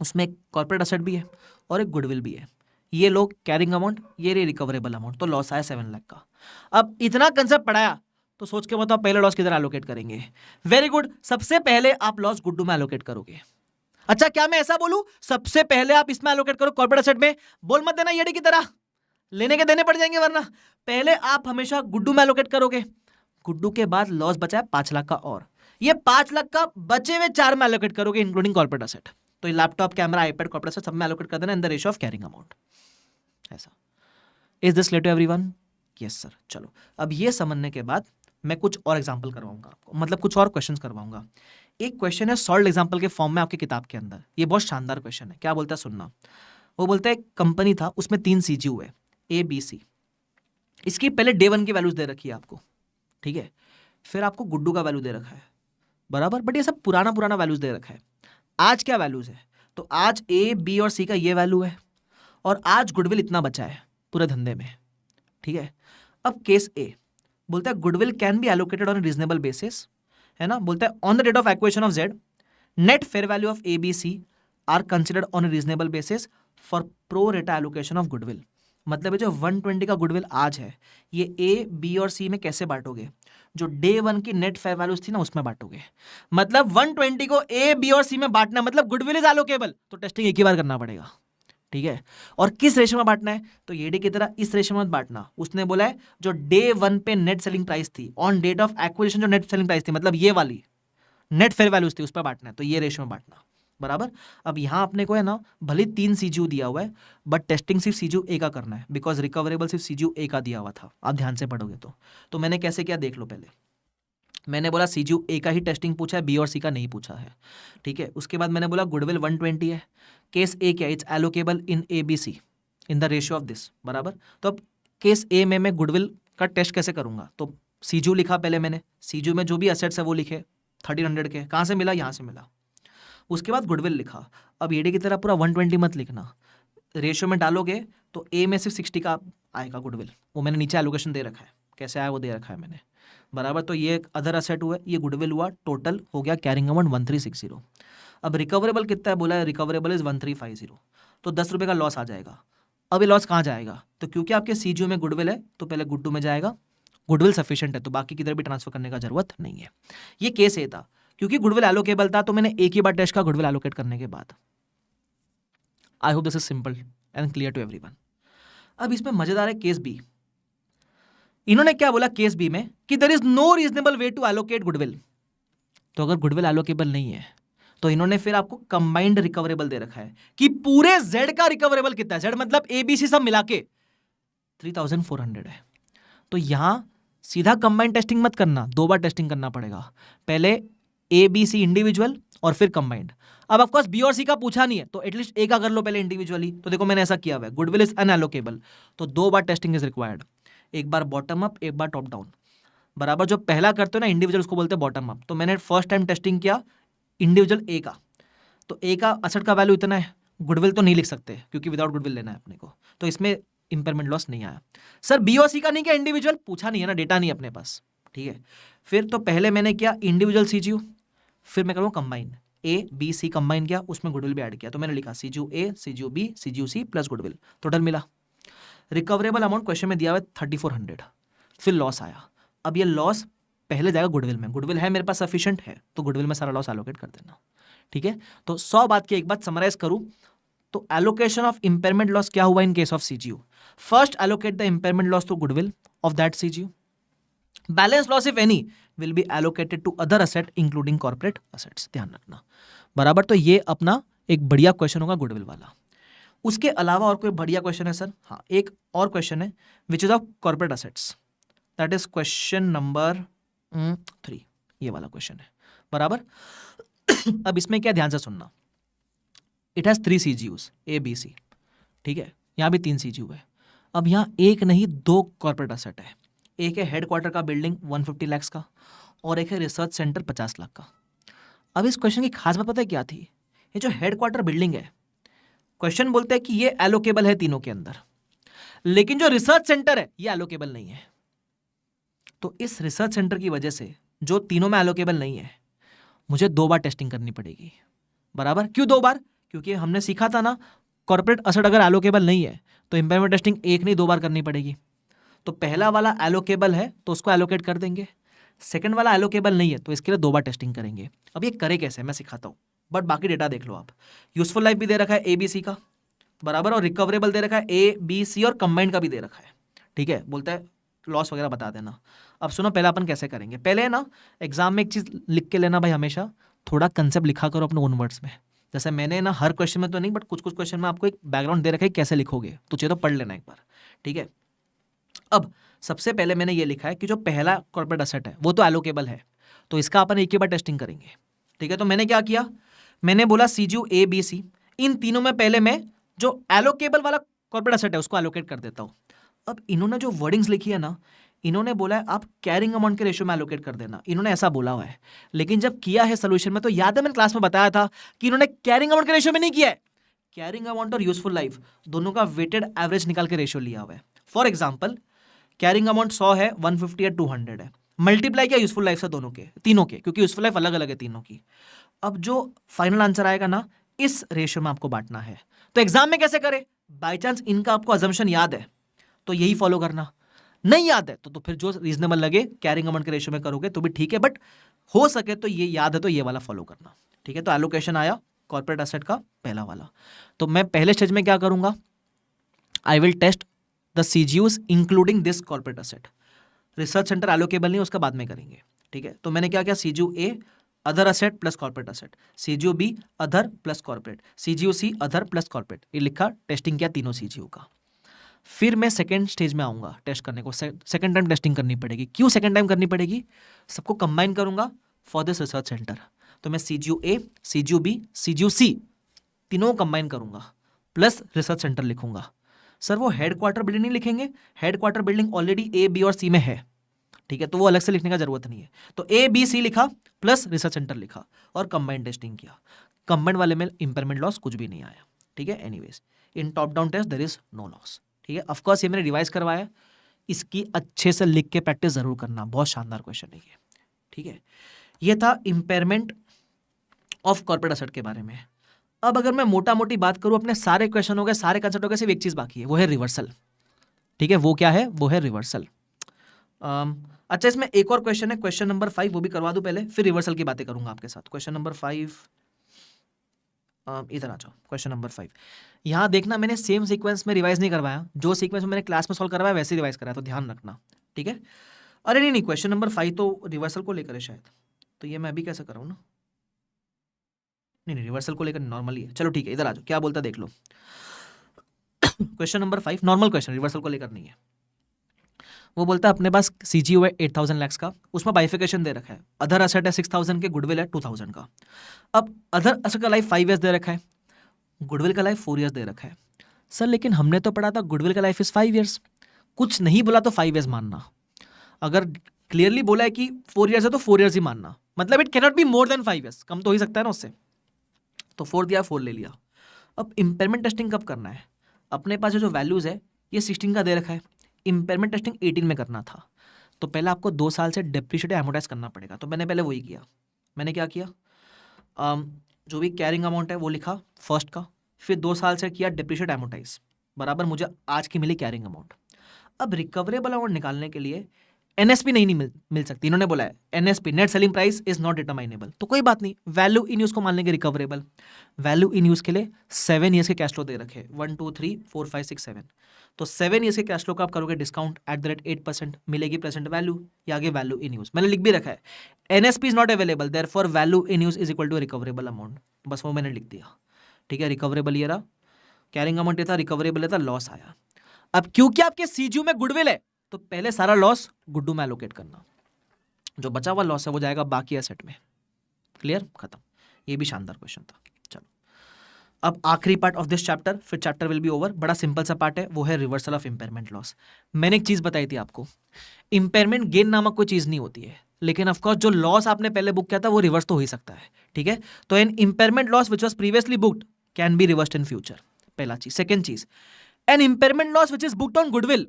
उसमें एक कॉर्पोरेट असेट भी है और एक गुडविल भी है। ये लोग कैरिंग अमाउंट, ये रिकवरेबल अमाउंट, तो लॉस आया 7 लाख का। अब इतना कंसेप्ट पढ़ाया तो सोच के बताओ पहले लॉस किधर एलोकेट करेंगे। वेरी गुड, सबसे पहले आप लॉस गुड्डू में एलोकेट करोगे। अच्छा क्या मैं ऐसा बोलूं सबसे पहले आप इसमें एलोकेट करो कॉर्पोरेट एसेट में, बोल मत देना ईडी की तरह, लेने के देने पड़ जाएंगे वरना। पहले आप हमेशा गुड्डू में एलोकेट करोगे, गुड्डू के बाद लॉस बचा है 5 लाख का, और ये 5 लाख का बचे हुए 4 में एलोकेट करोगे इंक्लूडिंग कॉर्पोरेट एसेट। तो laptop, camera, iPad, corporate asset सब में एलोकेट कर देना in the ratio of carrying amount. ऐसा। Is this clear to everyone? Yes sir. चलो अब ये समझने के बाद मैं कुछ और एग्जांपल करवाऊंगा आपको, मतलब कुछ और क्वेश्चंस करवाऊंगा। एक क्वेश्चन है सॉल्व एग्जांपल के फॉर्म में आपकी किताब के अंदर, ये बहुत शानदार क्वेश्चन है। क्या बोलता है सुनना, वो बोलता है कंपनी था उसमें 3 सीजीयू है ए बी सी, इसकी पहले डे 1 की वैल्यूज दे रखी है आपको, ठीक है, फिर आपको गुड्डू का वैल्यू दे रखा है बराबर, बट ये सब पुराना पुराना वैल्यूज दे रखा है। आज क्या वैल्यूज है, तो आज ए बी और सी का ये वैल्यू है, और आज गुडविल इतना बचा है पूरे धंधे में, ठीक है। अब केस ए बोलता है goodwill can be allocated on reasonable basis, है ना, बोलता है on the date of acquisition of Z net fair value of A B C are considered on reasonable basis for pro rata allocation of goodwill. मतलब ये जो 120 का goodwill आज है, ये ए बी और सी में कैसे बांटोगे, जो डे 1 की नेट फेयर वैल्यूज थी ना उसमें बांटोगे। मतलब 120 को ए बी और सी में बांटना, मतलब गुडविल इज एलोकेबल, तो टेस्टिंग एक ही बार करना पड़ेगा, ठीक है। और किस रेशियो में बांटना है, तो ईडी की तरह इस रेशियो में मत बांटना। उसने बोला है जो डे 1 पे नेट सेलिंग प्राइस थी, ऑन डेट ऑफ एक्विजिशन जो नेट सेलिंग प्राइस थी, मतलब ये वाली नेट फेयर वैल्यूज थी, उस पर बांटना है, तो ये रेशियो में बांटना बराबर। अब यहां अपने को है ना भले 3 सीजीयू दिया हुआ है, बट टेस्टिंग सिर्फ सीजीयू ए का करना है, बिकॉज रिकवरेबल सिर्फ सीजीयू ए का दिया हुआ था। आप ध्यान से पढ़ोगे तो मैंने कैसे किया देख लो। पहले मैंने बोला सीजीयू ए का ही टेस्टिंग पूछा है, बी और सी का नहीं पूछा है, ठीक है। उसके बाद मैंने बोला गुडविल 120 है, केस ए क्या, it's allocable in A B C in the ratio of this बराबर। तो अब केस ए में मैं गुडविल का टेस्ट कैसे करूंगा, तो सीजीयू लिखा पहले मैंने, सीजीयू में जो भी असेट्स है वो लिखे 1300 के, कहाँ से मिला, यहाँ से मिला। उसके बाद गुडविल लिखा। अब ईडी की तरह पूरा 120 मत लिखना, रेशियो में डालोगे तो ए में सिर्फ 60 का आएगा गुडविल, वो मैंने नीचे एलोकेशन दे रखा है, कैसे आया वो दे रखा है मैंने बराबर। तो ये अदर असेट हुआ, ये गुडविल हुआ, टोटल हो गया कैरिंग अमाउंट 1360। अब रिकवरेबल कितना है, बोला है रिकवरेबल इज 1350, तो 10 रुपये का लॉस आ जाएगा। अब ये लॉस कहाँ जाएगा, तो क्योंकि आपके सीजीयू में गुडविल है तो पहले गुड्डू में जाएगा, गुडविल सफिशिएंट है तो बाकी किधर भी ट्रांसफर करने का जरूरत नहीं है। ये केस ए था, क्योंकि गुडविल एलोकेबल था तो मैंने एक ही बार टेस्ट का गुडविल एलोकेट करने के बाद। I hope this is simple and clear to everyone. अब इसमें मजेदार है केस बी। इन्होंने क्या बोला केस बी में कि there is no reasonable way to allocate goodwill. तो अगर गुडविल एलोकेबल नहीं है तो इन्होंने फिर आपको कंबाइंड रिकवरेबल दे रखा है कि पूरे जेड का रिकवरेबल कितना है, जेड मतलब एबीसी सब मिला के 3400 है। तो यहां सीधा कंबाइंड टेस्टिंग मत करना, 2 बार टेस्टिंग करना पड़ेगा, पहले ए बी सी इंडिविजुअल और फिर कंबाइंड। अब ऑफ कोर्स बी और सी का पूछा नहीं है तो एटलीस्ट ए का कर लो पहले इंडिविजुअली। तो देखो मैंने ऐसा किया हुआ है, गुडविल इज अनएलोकेबल तो 2 बार टेस्टिंग इज रिक्वायर्ड, एक बार बॉटम अप एक बार टॉप डाउन बराबर। जो पहला करते हो ना इंडिविजुअल उसको बोलते हैं बॉटम अप। तो मैंने फर्स्ट टाइम टेस्टिंग किया इंडिविजुअल ए का, तो ए का असेट का वैल्यू इतना है, गुडविल तो नहीं लिख सकते क्योंकि विदाउट गुडविल लेना है अपने को, तो इसमें इंपेयरमेंट लॉस नहीं आया। सर बी और सी का नहीं क्या इंडिविजुअल, पूछा नहीं है ना, डेटा नहीं अपने पास, ठीक है। फिर तो पहले मैंने किया इंडिविजुअल सीजीयू, फिर मैं करूँ combine, A B C combine किया, उसमें गुडविल भी ऐड किया, तो मैंने लिखा CGU A CGU B CGU C plus goodwill, total मिला। रिकवरेबल अमाउंट क्वेश्चन में दिया हुआ 3400, फिर लॉस आया। अब ये लॉस पहले जाएगा गुडविल में, गुडविल है मेरे पास सफिशिएंट है तो गुडविल में सारा लॉस एलोकेट कर देना, ठीक है। तो 100 बात की एक बात समराइज करूं तो एलोकेशन ऑफ इंपेयरमेंट लॉस क्या हुआ in case of CGU, first allocate the impairment loss to goodwill of that CGU, balance loss if any will be allocated to other asset including corporate assets, ध्यान रखना बराबर। तो ये अपना एक बढ़िया क्वेश्चन होगा गुडविल वाला। उसके अलावा और कोई बढ़िया क्वेश्चन है सर? हाँ एक और क्वेश्चन है which is of corporate assets, that is question number 3, ये वाला क्वेश्चन है बराबर। अब इसमें क्या ध्यान से सुनना, it has 3 CGUs A B C, ठीक है, यहाँ भी 3 सीजीयू है। अब यहाँ एक नहीं 2 कॉर्पोरेट असेट है, एक है हेडक्वार्टर का बिल्डिंग 150 लाख का और एक है रिसर्च सेंटर 50 लाख का। अब इस क्वेश्चन की खास बात पता है क्या थी, ये जो हेडक्वार्टर बिल्डिंग है, क्वेश्चन बोलते हैं कि ये एलोकेबल है तीनों के अंदर, लेकिन जो रिसर्च सेंटर है ये एलोकेबल नहीं है। तो इस रिसर्च सेंटर की वजह से जो तीनों में एलोकेबल नहीं है, मुझे 2 बार टेस्टिंग करनी पड़ेगी बराबर। क्यों 2 बार? क्योंकि हमने सीखा था ना कॉर्पोरेट असेट अगर एलोकेबल नहीं है तो इंपेयरमेंट टेस्टिंग एक नहीं 2 बार करनी पड़ेगी। तो पहला वाला एलोकेबल है तो उसको एलोकेट कर देंगे, सेकंड वाला एलोकेबल नहीं है तो इसके लिए 2 बार टेस्टिंग करेंगे। अब ये करे कैसे मैं सिखाता हूँ। बट बाकी डेटा देख लो आप। यूजफुल लाइफ भी दे रखा है ए बी सी का, बराबर, और रिकवरेबल दे रखा है ए बी सी और कंबाइंड का भी दे रखा है। ठीक है, बोलता है लॉस वगैरह बता देना। अब सुनो पहले अपन कैसे करेंगे। पहले ना एग्जाम में एक चीज लिख के लेना भाई, हमेशा थोड़ा कंसेप्ट लिखा करो अपने ओन वर्ड्स में। जैसे मैंने ना हर क्वेश्चन में तो नहीं, बट कुछ कुछ क्वेश्चन में आपको एक बैकग्राउंड दे रखा है कैसे लिखोगे, तो चाहिए तो पढ़ लेना एक बार। ठीक है, अब सबसे पहले मैंने ये लिखा है कि जो पहला कॉर्पोरेट एसेट है वो तो एलोकेबल है, तो इसका अपन एक ही बार टेस्टिंग करेंगे। ठीक है, तो मैंने क्या किया, मैंने बोला सीजीयू ए बी सी, इन तीनों में पहले मैं जो एलोकेबल वाला कॉर्पोरेट एसेट है उसको एलोकेट कर देता हूं। अब इन्होंने जो वर्डिंग्स लिखी है ना, इन्होंने बोला है आप कैरिंग अमाउंट के रेशियो में एलोकेट कर देना, इन्होंने ऐसा बोला हुआ है। लेकिन जब किया है सोल्यूशन में, तो याद है मैंने क्लास में बताया था कि इन्होंने कैरिंग अमाउंट के रेशियो में नहीं किया है। कैरिंग अमाउंट और यूजफुल लाइफ दोनों का वेटेड एवरेज निकाल के रेशियो लिया हुआ है। फॉर एग्जाम्पल कैरिंग अमाउंट 100 है, 150 है, 200 है, मल्टीप्लाई किया यूजफुल लाइफ से दोनों के, तीनों के, क्योंकि यूजफुल लाइफ अलग अलग है तीनों की। अब जो फाइनल आंसर आएगा ना, इस रेशियो में आपको बांटना है। तो एग्जाम में कैसे करें, बाय चांस इनका आपको अजम्पशन याद है तो यही फॉलो करना, नहीं याद है तो फिर जो रीजनेबल लगे कैरिंग अमाउंट के रेशियो में करोगे तो भी ठीक है, बट हो सके तो ये याद है तो ये वाला फॉलो करना। ठीक है, तो एलोकेशन आया कॉर्पोरेट एसेट का पहला वाला। तो मैं पहले स्टेज में क्या करूंगा, I will test the CGUs including this corporate asset. Research centre allocable नहीं, उसका बाद में करेंगे। ठीक है, तो मैंने क्या किया, CGU A other asset plus corporate asset, CGU B other plus corporate, CGU C other plus corporate, ये लिखा, टेस्टिंग किया तीनों सीजीयू का। फिर मैं सेकेंड स्टेज में आऊंगा टेस्ट करने को, सेकेंड टाइम टेस्टिंग करनी पड़ेगी। क्यों सेकेंड टाइम करनी पड़ेगी, सबको कंबाइन करूंगा फॉर दिस रिसर्च सेंटर। तो मैं CGU A, CGU B, CGU C तीनों कंबाइन करूंगा प्लस रिसर्च सेंटर लिखूंगा। सर वो हेडक्वार्टर बिल्डिंग नहीं लिखेंगे, headquarter building already A B और सी में है। ठीक है, तो वो अलग से लिखने का जरूरत नहीं है। तो ए बी सी लिखा प्लस रिसर्च सेंटर लिखा और कंबाइंड टेस्टिंग किया। कंबाइंड वाले में इंपेयरमेंट लॉस कुछ भी नहीं आया। ठीक है, anyways in top down test there is no loss. ठीक है, ऑफ कोर्स ये मैंने रिवाइज करवाया, इसकी अच्छे से लिख के प्रैक्टिस जरूर करना, बहुत शानदार क्वेश्चन है ये। ठीक है, ये था इंपेयरमेंट ऑफ कॉर्पोरेट एसेट के बारे में। अब अगर मैं मोटा मोटी बात करूं, अपने सारे क्वेश्चन हो गए, सारे कंसेप्ट हो गए, सिर्फ एक चीज बाकी है, वो है रिवर्सल। ठीक है, वो क्या है, वो है रिवर्सल। अच्छा, इसमें एक और क्वेश्चन है, क्वेश्चन नंबर 5, वो भी करवा दूं पहले, फिर रिवर्सल की बातें करूंगा आपके साथ। क्वेश्चन नंबर 5, इधर आ जाओ, क्वेश्चन नंबर 5। यहाँ देखना, मैंने सेम सीक्वेंस में रिवाइज नहीं करवाया, जो सीक्वेंस में मैंने क्लास में सॉल्व करवाया वैसे रिवाइज कराया, तो ध्यान रखना। ठीक है, अरे नहीं, क्वेश्चन नंबर 5 तो रिवर्सल को लेकर है शायद, तो ये मैं अभी कैसे कराऊँ ना, नहीं रिवर्सल को लेकर नॉर्मली है। चलो ठीक है, इधर आ जाओ, क्या बोलता देख लो। Question number 5 normal question, reversal को लेकर नहीं है। वो बोलता है अपने पास सीजीयू है 8000 लैक्स का, उसमें बाइफिकेशन दे रखा है, अदर असेट है 6000 के, गुडविल है 2000 का। अब अदर असेट का लाइफ 5 ईयर्स दे रखा है, गुडविल का लाइफ 4 ईयर्स दे रखा है। सर लेकिन हमने तो पढ़ा था गुडविल का लाइफ इज 5 ईयर्स, कुछ नहीं बोला तो 5 ईयर्स मानना। अगर क्लियरली बोला है कि 4 ईयर्स है तो 4 ईयर्स ही मानना, मतलब it cannot be more than 5 years, कम तो हो ही सकता है ना उससे। तो 4 दिया, 4 ले लिया। अब इंपेयरमेंट टेस्टिंग कब करना है, अपने पास जो वैल्यूज है ये 16 का दे रखा है, इंपेयरमेंट टेस्टिंग 18 में करना था, तो पहले आपको 2 साल से डेप्रिशिएट एमोटाइज करना पड़ेगा। तो मैंने पहले वही किया। मैंने क्या किया, जो भी कैरिंग अमाउंट है वो लिखा फर्स्ट का, फिर 2 साल से किया डेप्रिशिएट एमोटाइज, बराबर मुझे आज की मिली कैरिंग अमाउंट। अब रिकवरेबल अमाउंट निकालने के लिए एनएसपी नहीं मिल सकती, इन्होंने बोला है NSP net selling price is not determinable, तो कोई बात नहीं, वैल्यू इन यूज को मान लेंगे रिकवरेबल। वैल्यू इन यूज के लिए 7 ईयर्स के कैश फ्लो दे रखे, 1 2 3 4 5 6 7, तो 7 ईयर्स के कैश फ्लो का आप करोगे डिस्काउंट एट द रेट 8%, मिलेगी प्रेजेंट वैल्यू, या आगे वैल्यू इन यूज मैंने लिख भी रखा है, NSP is not available therefore value in use is equal to recoverable amount, बस वो मैंने लिख दिया। ठीक है, रिकवरेबल ये रहा, कैरिंग अमाउंट ये था, रिकवरेबल ये था, लॉस आया। अब क्योंकि आपके सीजीयू में गुडविल है तो पहले सारा लॉस गुड्डू में एलोकेट करना, जो बचा हुआ लॉस है वो जाएगा बाकी एसेट में। क्लियर, खत्म। ये भी शानदार क्वेश्चन था। चलो अब आखिरी पार्ट ऑफ दिस चैप्टर, फिर चैप्टर विल बी ओवर। बड़ा सिंपल सा पार्ट है, वो है रिवर्सल ऑफ इंपेयरमेंट लॉस। मैंने एक चीज बताई थी आपको, इंपेयरमेंट गेन नामक कोई चीज नहीं होती है, लेकिन ऑफकोर्स जो लॉस आपने पहले बुक किया था वो रिवर्स तो हो ही सकता है। ठीक है, तो an impairment loss which was previously booked can be reversed in future, पहला चीज। सेकेंड चीज, an impairment loss which is booked on goodwill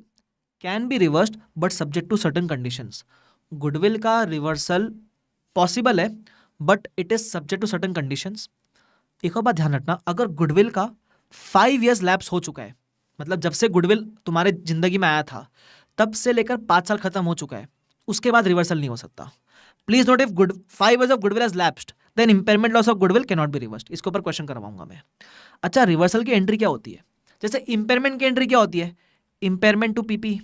can be reversed but subject to certain conditions. Goodwill का रिवर्सल पॉसिबल है but it is subject to certain conditions. एक और बात ध्यान रखना, अगर गुडविल का 5 ईयर्स लैप्स हो चुका है, मतलब जब से गुडविल तुम्हारे जिंदगी में आया था तब से लेकर 5 साल खत्म हो चुका है, उसके बाद रिवर्सल नहीं हो सकता। Please note, if 5 years of goodwill has lapsed, then impairment loss of goodwill can not be reversed. इसके ऊपर क्वेश्चन करवाऊंगा मैं। अच्छा, रिवर्सल की एंट्री क्या होती है? जैसे इम्पेयरमेंट की एंट्री क्या होती है? Impairment to PP.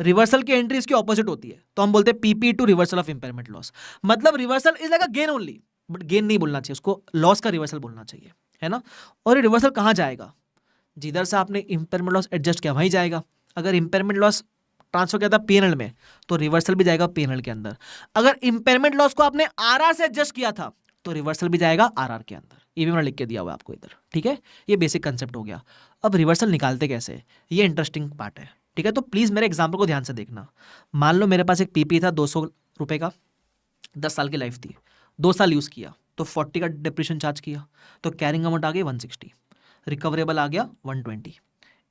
रिवर्सल की एंट्री इसकी ऑपोजिट होती है, तो हम बोलते हैं PP to reversal of impairment loss. मतलब reversal is like a gain only, but gain नहीं बोलना चाहिए उसको, लॉस का रिवर्सल बोलना चाहिए, है ना। और ये रिवर्सल कहाँ जाएगा? जिधर से आपने इम्पेयरमेंट लॉस एडजस्ट किया वहीं जाएगा। अगर इम्पेयरमेंट लॉस ट्रांसफर किया था पीएनएल में, तो रिवर्सल भी जाएगा पीएनएल के अंदर। अगर इम्पेयरमेंट लॉस को आपने आरआर से एडजस्ट किया था, तो रिवर्सल भी जाएगा आरआर के अंदर। ये भी मैंने लिख के दिया हुआ है आपको इधर, ठीक है। ये बेसिक कंसेप्ट हो गया। अब रिवर्सल निकालते कैसे, ये इंटरेस्टिंग पार्ट है, ठीक है। तो प्लीज मेरे एग्जाम्पल को ध्यान से देखना। मान लो मेरे पास एक पीपी था 200 रुपए का, 10 साल की लाइफ थी, 2 साल यूज किया, तो 40 का डिप्रेशन चार्ज किया, तो कैरिंग अमाउंट आ गई 160, रिकवरेबल आ गया 120,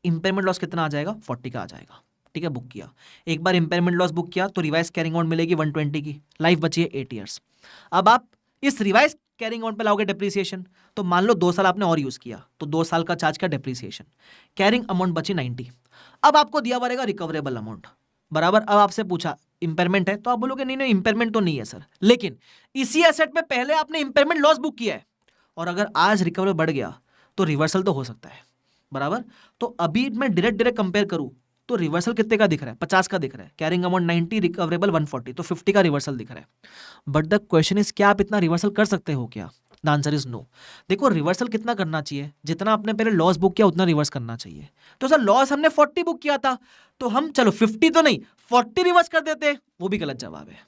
इम्पेयरमेंट लॉस कितना आ जाएगा? 40 का आ जाएगा, ठीक है। बुक किया, एक बार इम्पेयरमेंट लॉस बुक किया तो रिवाइज कैरिंग अमाउंट मिलेगी 120 की, लाइफ बची है 8 ईयर्स। अब आप इस रिवाइज कैरिंग अमाउंट पे लाओगे डेप्रिसिएशन, तो मान लो 2 साल आपने और यूज किया, तो 2 साल का चार्ज का डेप्रिसिएशन, कैरिंग अमाउंट बची 90। अब आपको दिया पड़ेगा रिकवरेबल अमाउंट, बराबर। अब आपसे पूछा इंपेयरमेंट है, तो आप बोलोगे नहीं नहीं इंपेयरमेंट तो नहीं है सर, लेकिन इसी एसेट पे पहले आपने इंपेयरमेंट लॉस बुक किया है, और अगर आज रिकवरेबल बढ़ गया तो रिवर्सल तो हो सकता है, बराबर। तो अभी मैं डायरेक्ट कंपेयर करूं तो रिवर्सल कितने का दिख रहा है? 50 का दिख रहा है, कैरिंग अमाउंट 90, रिकवरेबल 140, तो 50 का रिवर्सल दिख रहा है। बट द क्वेश्चन इज, क्या आप इतना रिवर्सल कर सकते हो क्या? The answer is no. देखो रिवर्सल कितना करना चाहिए, जितना आपने पहले लॉस बुक किया उतना रिवर्स करना चाहिए। तो सर लॉस हमने 40 बुक किया था, तो हम चलो 50 तो नहीं 40 रिवर्स कर देते, वो भी गलत जवाब है।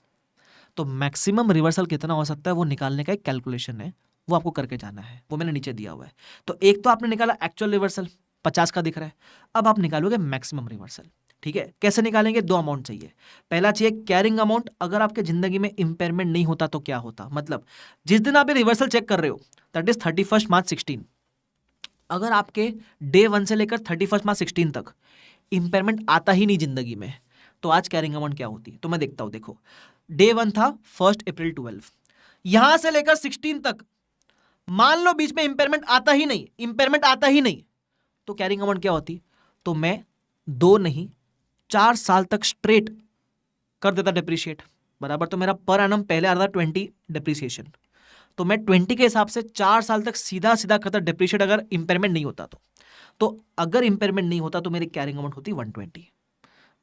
तो मैक्सिमम रिवर्सल कितना हो सकता है वो निकालने का एक कैलकुलेशन है, वो आपको करके जाना है, वो मैंने नीचे दिया हुआ है। तो एक तो आपने निकाला एक्चुअल रिवर्सल 50 का दिख रहा है, अब आप निकालोगे मैक्सिमम रिवर्सल, ठीक है। कैसे निकालेंगे? 2 अमाउंट चाहिए। पहला चाहिए कैरिंग अमाउंट, अगर आपके जिंदगी में इंपेयरमेंट नहीं होता तो क्या होता, मतलब जिस दिन आप ये रिवर्सल चेक कर रहे हो दैट इज 31 मार्च 16, अगर आपके डे 1 से लेकर 31 मार्च 16 तक इंपेयरमेंट आता ही नहीं जिंदगी में, तो आज कैरिंग अमाउंट क्या होती? तो मैं देखता हूं, देखो डे 1 था 1 अप्रैल 12, यहां से लेकर 16 तक मान लो बीच में इंपेयरमेंट आता ही नहीं, इंपेयरमेंट आता ही नहीं, तो कैरिंग अमाउंट क्या होती? तो मैं 2 नहीं 4 साल तक स्ट्रेट कर देता डिप्रिशिएट, बराबर। तो मेरा पर एनम पहले आ रहा था 20 डिप्रिसिएशन, तो मैं 20 के हिसाब से 4 साल तक सीधा सीधा करता डिप्रिशिएट, अगर इंपेयरमेंट नहीं होता तो अगर इंपेयरमेंट नहीं होता तो मेरी कैरिंग अमाउंट होती 120,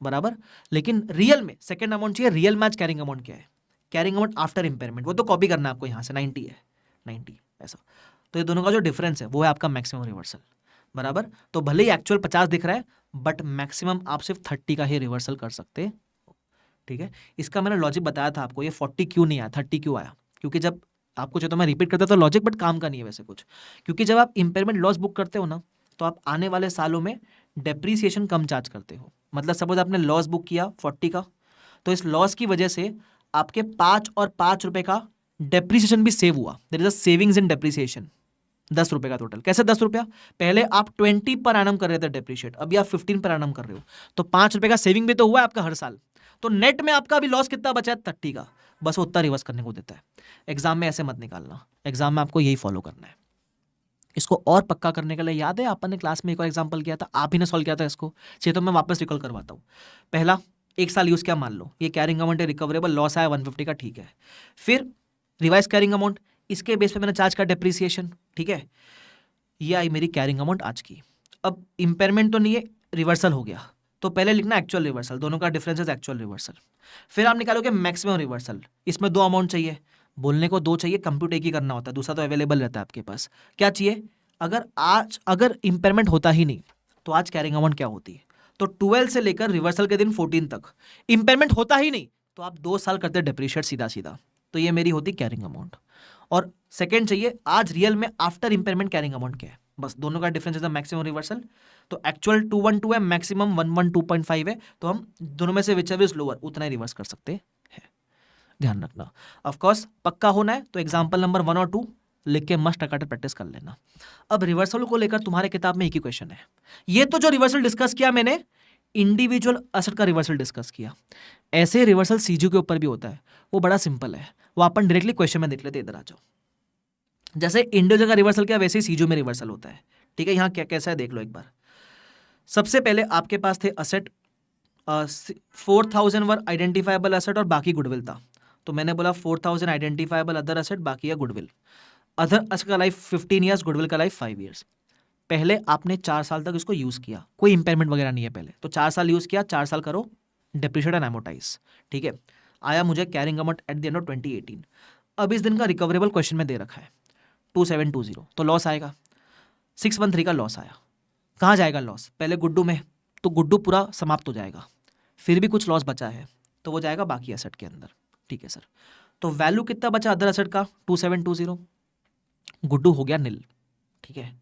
बराबर। लेकिन रियल में सेकंड अमाउंट चाहिए, रियल मैच कैरिंग अमाउंट क्या है? कैरिंग अमाउंट आफ्टर इंपेयरमेंट, वो तो कॉपी करना है आपको, यहां से 90 है, 90 ऐसा। तो ये दोनों का जो डिफरेंस है वो है आपका मैक्सिमम रिवर्सल, बराबर। तो भले ही एक्चुअल 50 दिख रहा है, बट मैक्सिमम आप सिर्फ 30 का ही रिवर्सल कर सकते हो, ठीक है। इसका मैंने लॉजिक बताया था आपको, ये 40 क्यों नहीं आया, 30 क्यों आया, क्योंकि जब आपको जो तो मैं रिपीट करता था लॉजिक, बट काम का नहीं है वैसे कुछ, क्योंकि जब आप इंपेयरमेंट लॉस बुक करते हो ना, तो आप आने वाले सालों में डेप्रीसिएशन कम चार्ज करते हो। मतलब सपोज आपने लॉस बुक किया 40 का, तो इस लॉस की वजह से आपके 5 और 5 रुपए का डेप्रीसिएशन भी सेव हुआ, there is a savings in depreciation, 10 रुपए का टोटल। कैसे 10 रुपया? पहले आप 20 पर एनम कर रहे थे डेप्रीशिएट, अभी आप 15 पर एनम कर रहे हो, तो 5 रुपए का सेविंग भी तो हुआ है आपका हर साल। तो नेट में आपका अभी लॉस कितना बचा है? 30 का, बस वो उतना रिवर्स करने को देता है। एग्जाम में ऐसे मत निकालना, एग्जाम में आपको यही फॉलो करना है। इसको और पक्का करने के लिए याद है अपन ने क्लास में एक और एग्जाम्पल किया था, आप ही ने सॉल्व किया था इसको, चाहिए तो मैं वापस रिकॉल करवाता हूँ। पहला 1 साल यूज किया, मान लो ये कैरिंग अमाउंट है, रिकवरेबल लॉस आया 150 का, ठीक है। फिर रिवाइज कैरिंग अमाउंट, इसके बेस पे मैंने चार्ज का डेप्रीसिएशन, ठीक है। ये आई मेरी कैरिंग अमाउंट आज की। अब इंपेयरमेंट तो नहीं है, रिवर्सल हो गया, तो पहले लिखना एक्चुअल रिवर्सल, दोनों का डिफरेंस है एक्चुअल रिवर्सल। फिर आप निकालोगे मैक्सिमम रिवर्सल, इसमें 2 अमाउंट चाहिए, बोलने को 2 चाहिए, कंप्यूट एक ही करना होता है, दूसरा तो अवेलेबल रहता है आपके पास। क्या चाहिए? अगर इंपेयरमेंट होता ही नहीं तो आज कैरिंग अमाउंट क्या होती है? तो 12 से लेकर रिवर्सल के दिन 14 तक इंपेयरमेंट होता ही नहीं, तो आप 2 साल करते डेप्रीशिएट सीधा सीधा, तो ये मेरी होती कैरिंग अमाउंट। और सेकंड चाहिए आज रियल में आफ्टर इंपेयरमेंट कैरिंग अमाउंट क्या है, बस दोनों का डिफरेंस है मैक्सिमम रिवर्सल। तो एक्चुअल 212 है, मैक्सिमम 112.5 है, तो हम दोनों में से विच एवर इज लोअर उतना ही रिवर्स कर सकते हैं, ध्यान रखना। ऑफ कोर्स पक्का होना है तो एग्जांपल नंबर 1 और 2 लिख के मस्ट टकाटर प्रैक्टिस कर लेना। अब रिवर्सल को लेकर तुम्हारे किताब में एक ही क्वेश्चन है, ये तो जो रिवर्सल डिस्कस किया मैंने इंडिविजुअल एसेट का रिवर्सल डिस्कस किया, ऐसे रिवर्सल सीजू के ऊपर भी होता है, वो बड़ा सिंपल है, वो अपन डायरेक्टली क्वेश्चन में देख लेते, इधर आ जाओ। जैसे इंडिविजुअल का रिवर्सल क्या वैसे ही सीजू में रिवर्सल होता है, ठीक है। यहाँ क्या कैसा है देख लो एक बार। सबसे पहले आपके पास थे असेट 4000 वर आइडेंटिफाइबल असेट और बाकी गुडविल था, तो मैंने बोला 4000 आइडेंटिफाइबल अदर एसेट, बाकी है गुडविल। अदर एसेट का लाइफ 15 ईयर्स, गुडविल का लाइफ 5 ईयर्स। पहले आपने 4 साल तक इसको यूज किया, कोई इंपेयरमेंट वगैरह नहीं है पहले, तो 4 साल यूज किया, 4 साल करो डिप्रिशिएट एंड एमोटाइज, ठीक है। आया मुझे carrying amount at the end of 2018। अब इस दिन का रिकवरेबल क्वेश्चन में दे रखा है 2720, तो लॉस आएगा, 613 का लॉस आया। कहाँ जाएगा लॉस? पहले गुड्डू में, तो गुड्डू पूरा समाप्त हो जाएगा, फिर भी कुछ लॉस बचा है तो वो जाएगा बाकी एसेट के अंदर, ठीक है सर। तो वैल्यू कितना बचा अदर एसेट का? 2720, गुड्डू हो गया नील, ठीक है।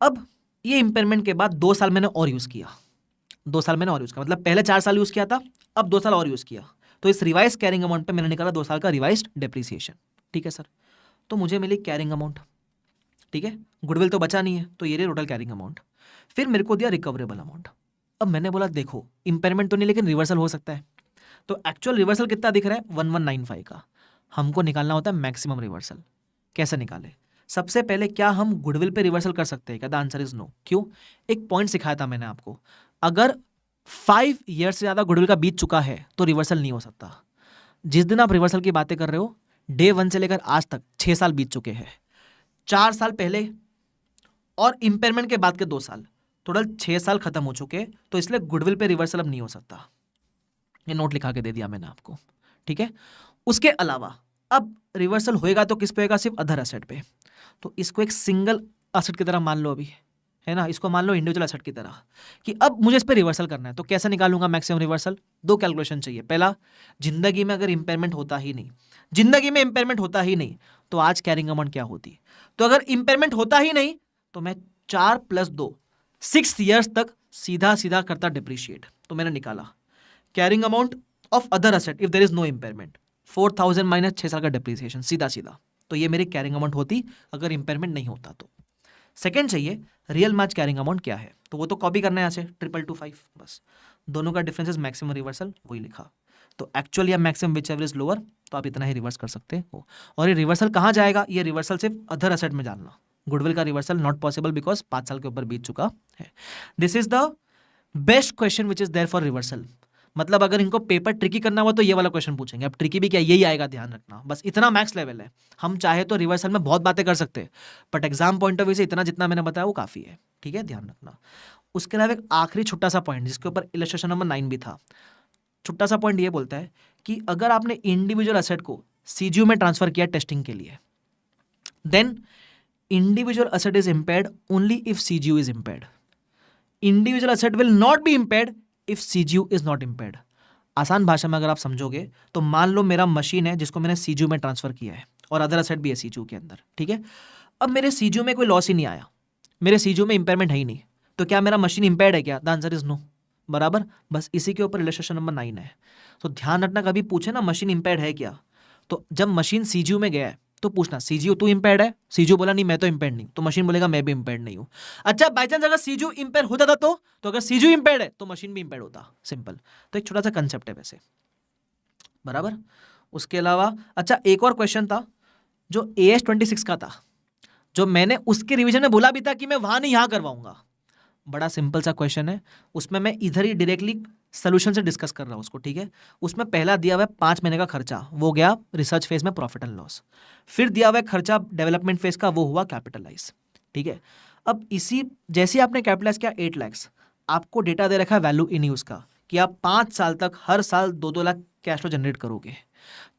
अब ये इंपेयरमेंट के बाद 2 साल मैंने और यूज किया, 2 साल मैंने और यूज किया, मतलब पहले 4 साल यूज किया था, अब 2 साल और यूज किया, तो इस रिवाइज कैरिंग अमाउंट पे मैंने निकाला 2 साल का रिवाइज्ड डेप्रिसिएशन, ठीक है सर। तो मुझे मिली कैरिंग अमाउंट, ठीक है। गुडविल तो बचा नहीं है, तो ये रही टोटल कैरिंग अमाउंट। फिर मेरे को दिया रिकवरेबल अमाउंट। अब मैंने बोला देखो इंपेयरमेंट तो नहीं लेकिन रिवर्सल हो सकता है, तो एक्चुअल रिवर्सल कितना दिख रहा है? 1195 का। हमको निकालना होता है मैक्सिमम रिवर्सल। कैसे निकाले? सबसे पहले क्या हम गुडविल पे रिवर्सल कर सकते हैं क्या? The answer is no. क्यों? एक पॉइंट सिखाया था मैंने आपको, अगर 5 ईयर्स से ज्यादा गुडविल का बीत चुका है तो रिवर्सल नहीं हो सकता। जिस दिन आप रिवर्सल की बातें कर रहे हो, डे 1 से लेकर आज तक 6 साल बीत चुके हैं, 4 साल पहले और इंपेयरमेंट के बाद के 2 साल, टोटल 6 साल खत्म हो चुके, तो इसलिए गुडविल पे रिवर्सल अब नहीं हो सकता। ये नोट लिखा के दे दिया मैंने आपको, ठीक है। उसके अलावा अब रिवर्सल होएगा तो किस पे होगा? सिर्फ अदर एसेट पे। तो इसको एक सिंगल एसेट की तरह मान लो अभी, है ना, इसको मान लो इंडिविजुअल एसेट की तरह कि अब मुझे इस पे रिवर्सल करना है। तो कैसे निकालूंगा मैक्सिमम रिवर्सल? 2 कैलकुलेशन चाहिए। पहला, जिंदगी में अगर इंपेयरमेंट होता ही नहीं, जिंदगी में इंपेयरमेंट होता ही नहीं तो आज कैरिंग अमाउंट क्या होती? तो अगर इंपेयरमेंट होता ही नहीं तो मैं 4 + 2 6 ईयर्स तक सीधा सीधा करता डिप्रिशिएट। तो मैंने निकाला carrying amount of other asset if there is no impairment, 4000 minus 6 साल का डिप्रिसिएशन, सीधा सीधा। तो ये मेरी कैरिंग अमाउंट होती अगर इंपेयरमेंट नहीं होता तो। सेकंड चाहिए रियल मैच कैरिंग अमाउंट क्या है, तो वो तो कॉपी करना है यहाँ से 2225, बस दोनों का डिफरेंस इज मैक्सिमम रिवर्सल, वही लिखा। तो एक्चुअल या maximum which ever is lower, तो आप इतना ही रिवर्स कर सकते हो। और ये रिवर्सल कहाँ जाएगा? ये रिवर्सल सिर्फ अदर एसेट में जानना, गुडविल का रिवर्सल नॉट पॉसिबल बिकॉज 5 साल के ऊपर बीत चुका है। This is the best question which is there for reversal. मतलब अगर इनको पेपर ट्रिकी करना हुआ तो ये वाला क्वेश्चन पूछेंगे। अब ट्रिकी भी क्या, यही आएगा, ध्यान रखना, बस इतना मैक्स लेवल है। हम चाहे तो रिवर्सल में बहुत बातें कर सकते हैं, but exam point of view से इतना जितना मैंने बताया वो काफ़ी है, ठीक है, ध्यान रखना। उसके अलावा एक आखिरी छोटा सा पॉइंट जिसके ऊपर इलस्ट्रेशन नंबर 9 भी था, छोटा सा पॉइंट ये बोलता है कि अगर आपने इंडिविजुअल एसेट को सीजीयू में ट्रांसफर किया टेस्टिंग के लिए, then individual asset is impaired only if CGU is impaired. Individual asset will not be impaired if CGU is not impaired. आसान भाषा में अगर आप समझोगे तो मान लो मेरा मशीन है जिसको मैंने सीजीयू में ट्रांसफर किया है और अदर एसेट भी है सीजीयू के अंदर, ठीक है। अब मेरे सीजीयू में कोई लॉस ही नहीं आया, मेरे सीजीयू में इंपेयरमेंट है ही नहीं, तो क्या मेरा मशीन इंपेयर्ड है क्या? द आंसर इज नो, बराबर। बस इसी के ऊपर इलस्ट्रेशन नंबर 9 है। तो ध्यान रखना, कभी पूछे ना मशीन इंपेयर्ड है क्या, तो जब मशीन सीजीयू में गया है तो पूछना सीजीयू तू इंपेयर्ड है? सीजीयू बोला नहीं मैं तो इंपेयर्ड नहीं, तो मशीन बोलेगा मैं भी इंपेयर्ड नहीं हूं। अच्छा बाई चांस अगर सीजीयू इंपेयर होता था तो अगर सीजीयू इंपेयर्ड है तो मशीन भी इंपेयर्ड होता, सिंपल। तो एक छोटा सा कंसेप्ट है वैसे, बराबर। उसके अलावा अच्छा एक और क्वेश्चन था जो AS 26 का था, जो मैंने उसके रिवीजन में बोला भी था कि मैं वहां नहीं यहां करवाऊंगा। बड़ा सिंपल सा क्वेश्चन है, उसमें मैं इधर ही डायरेक्टली सोल्यूशन से डिस्कस कर रहा हूं उसको, ठीक है। उसमें पहला दिया हुआ है 5 महीने का खर्चा, वो गया रिसर्च फेज में प्रॉफिट एंड लॉस। फिर दिया हुआ है खर्चा डेवलपमेंट फेज का, वो हुआ कैपिटलाइज, ठीक है। अब इसी जैसे आपने कैपिटलाइज किया 8 लाख, आपको डेटा दे रखा है वैल्यू इन यूज का कि आप 5 साल तक हर साल 2-2 लाख कैश फ्लो जनरेट करोगे।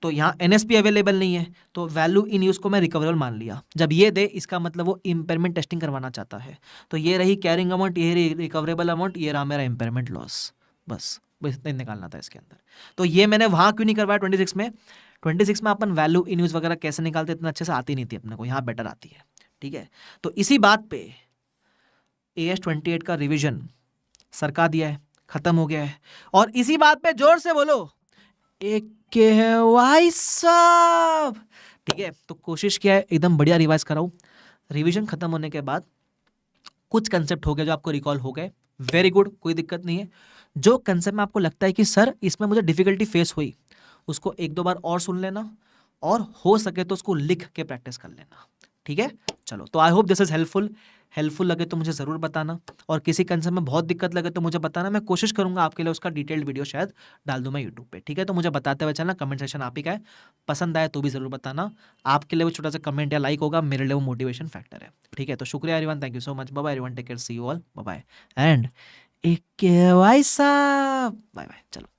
तो यहाँ NSP अवेलेबल नहीं है, तो वैल्यू इन यूज को मैं रिकवरेबल मान लिया। जब ये दे इसका मतलब वो इंपेयरमेंट टेस्टिंग करवाना चाहता है। तो ये रही कैरिंग अमाउंट, ये रही रिकवरेबल अमाउंट, ये रहा मेरा इंपेयरमेंट लॉस, बस इतना ही निकालना था इसके अंदर। तो ये मैंने वहाँ क्यों नहीं करवाया 26 में? 26 में अपन वैल्यू इन यूज वगैरह कैसे निकालते इतना अच्छे से आती नहीं थी अपने को, यहाँ बेटर आती है, ठीक है। तो इसी बात पे AS 28 का रिविजन सरका दिया है, खत्म हो गया है। और इसी बात पे जोर से बोलो एक के है भाई साहब, ठीक है। तो कोशिश किया है एकदम बढ़िया रिवाइज कराऊं। रिवीजन खत्म होने के बाद कुछ कंसेप्ट हो गए जो आपको रिकॉल हो गए, वेरी गुड, कोई दिक्कत नहीं है। जो कंसेप्ट में आपको लगता है कि सर इसमें मुझे डिफिकल्टी फेस हुई, उसको 1-2 बार और सुन लेना और हो सके तो उसको लिख के प्रैक्टिस कर लेना, ठीक है। चलो, तो आई hope this is helpful. Helpful लगे तो मुझे ज़रूर बताना, और किसी कंसेप्ट में बहुत दिक्कत लगे तो मुझे बताना, मैं कोशिश करूंगा आपके लिए उसका डिटेल्ड वीडियो शायद डाल दूं मैं यूट्यूब पे, ठीक है। तो मुझे बताते हुए चलना, कमेंट सेक्शन आप ही का है, पसंद आए तो भी ज़रूर बताना। आपके लिए वो छोटा सा कमेंट या लाइक होगा, मेरे लिए वो मोटिवेशन फैक्टर है, ठीक है। तो शुक्रिया everyone, thank you so much, bye bye everyone, take care, see you all, bye bye and एक बाय बाय, चलो।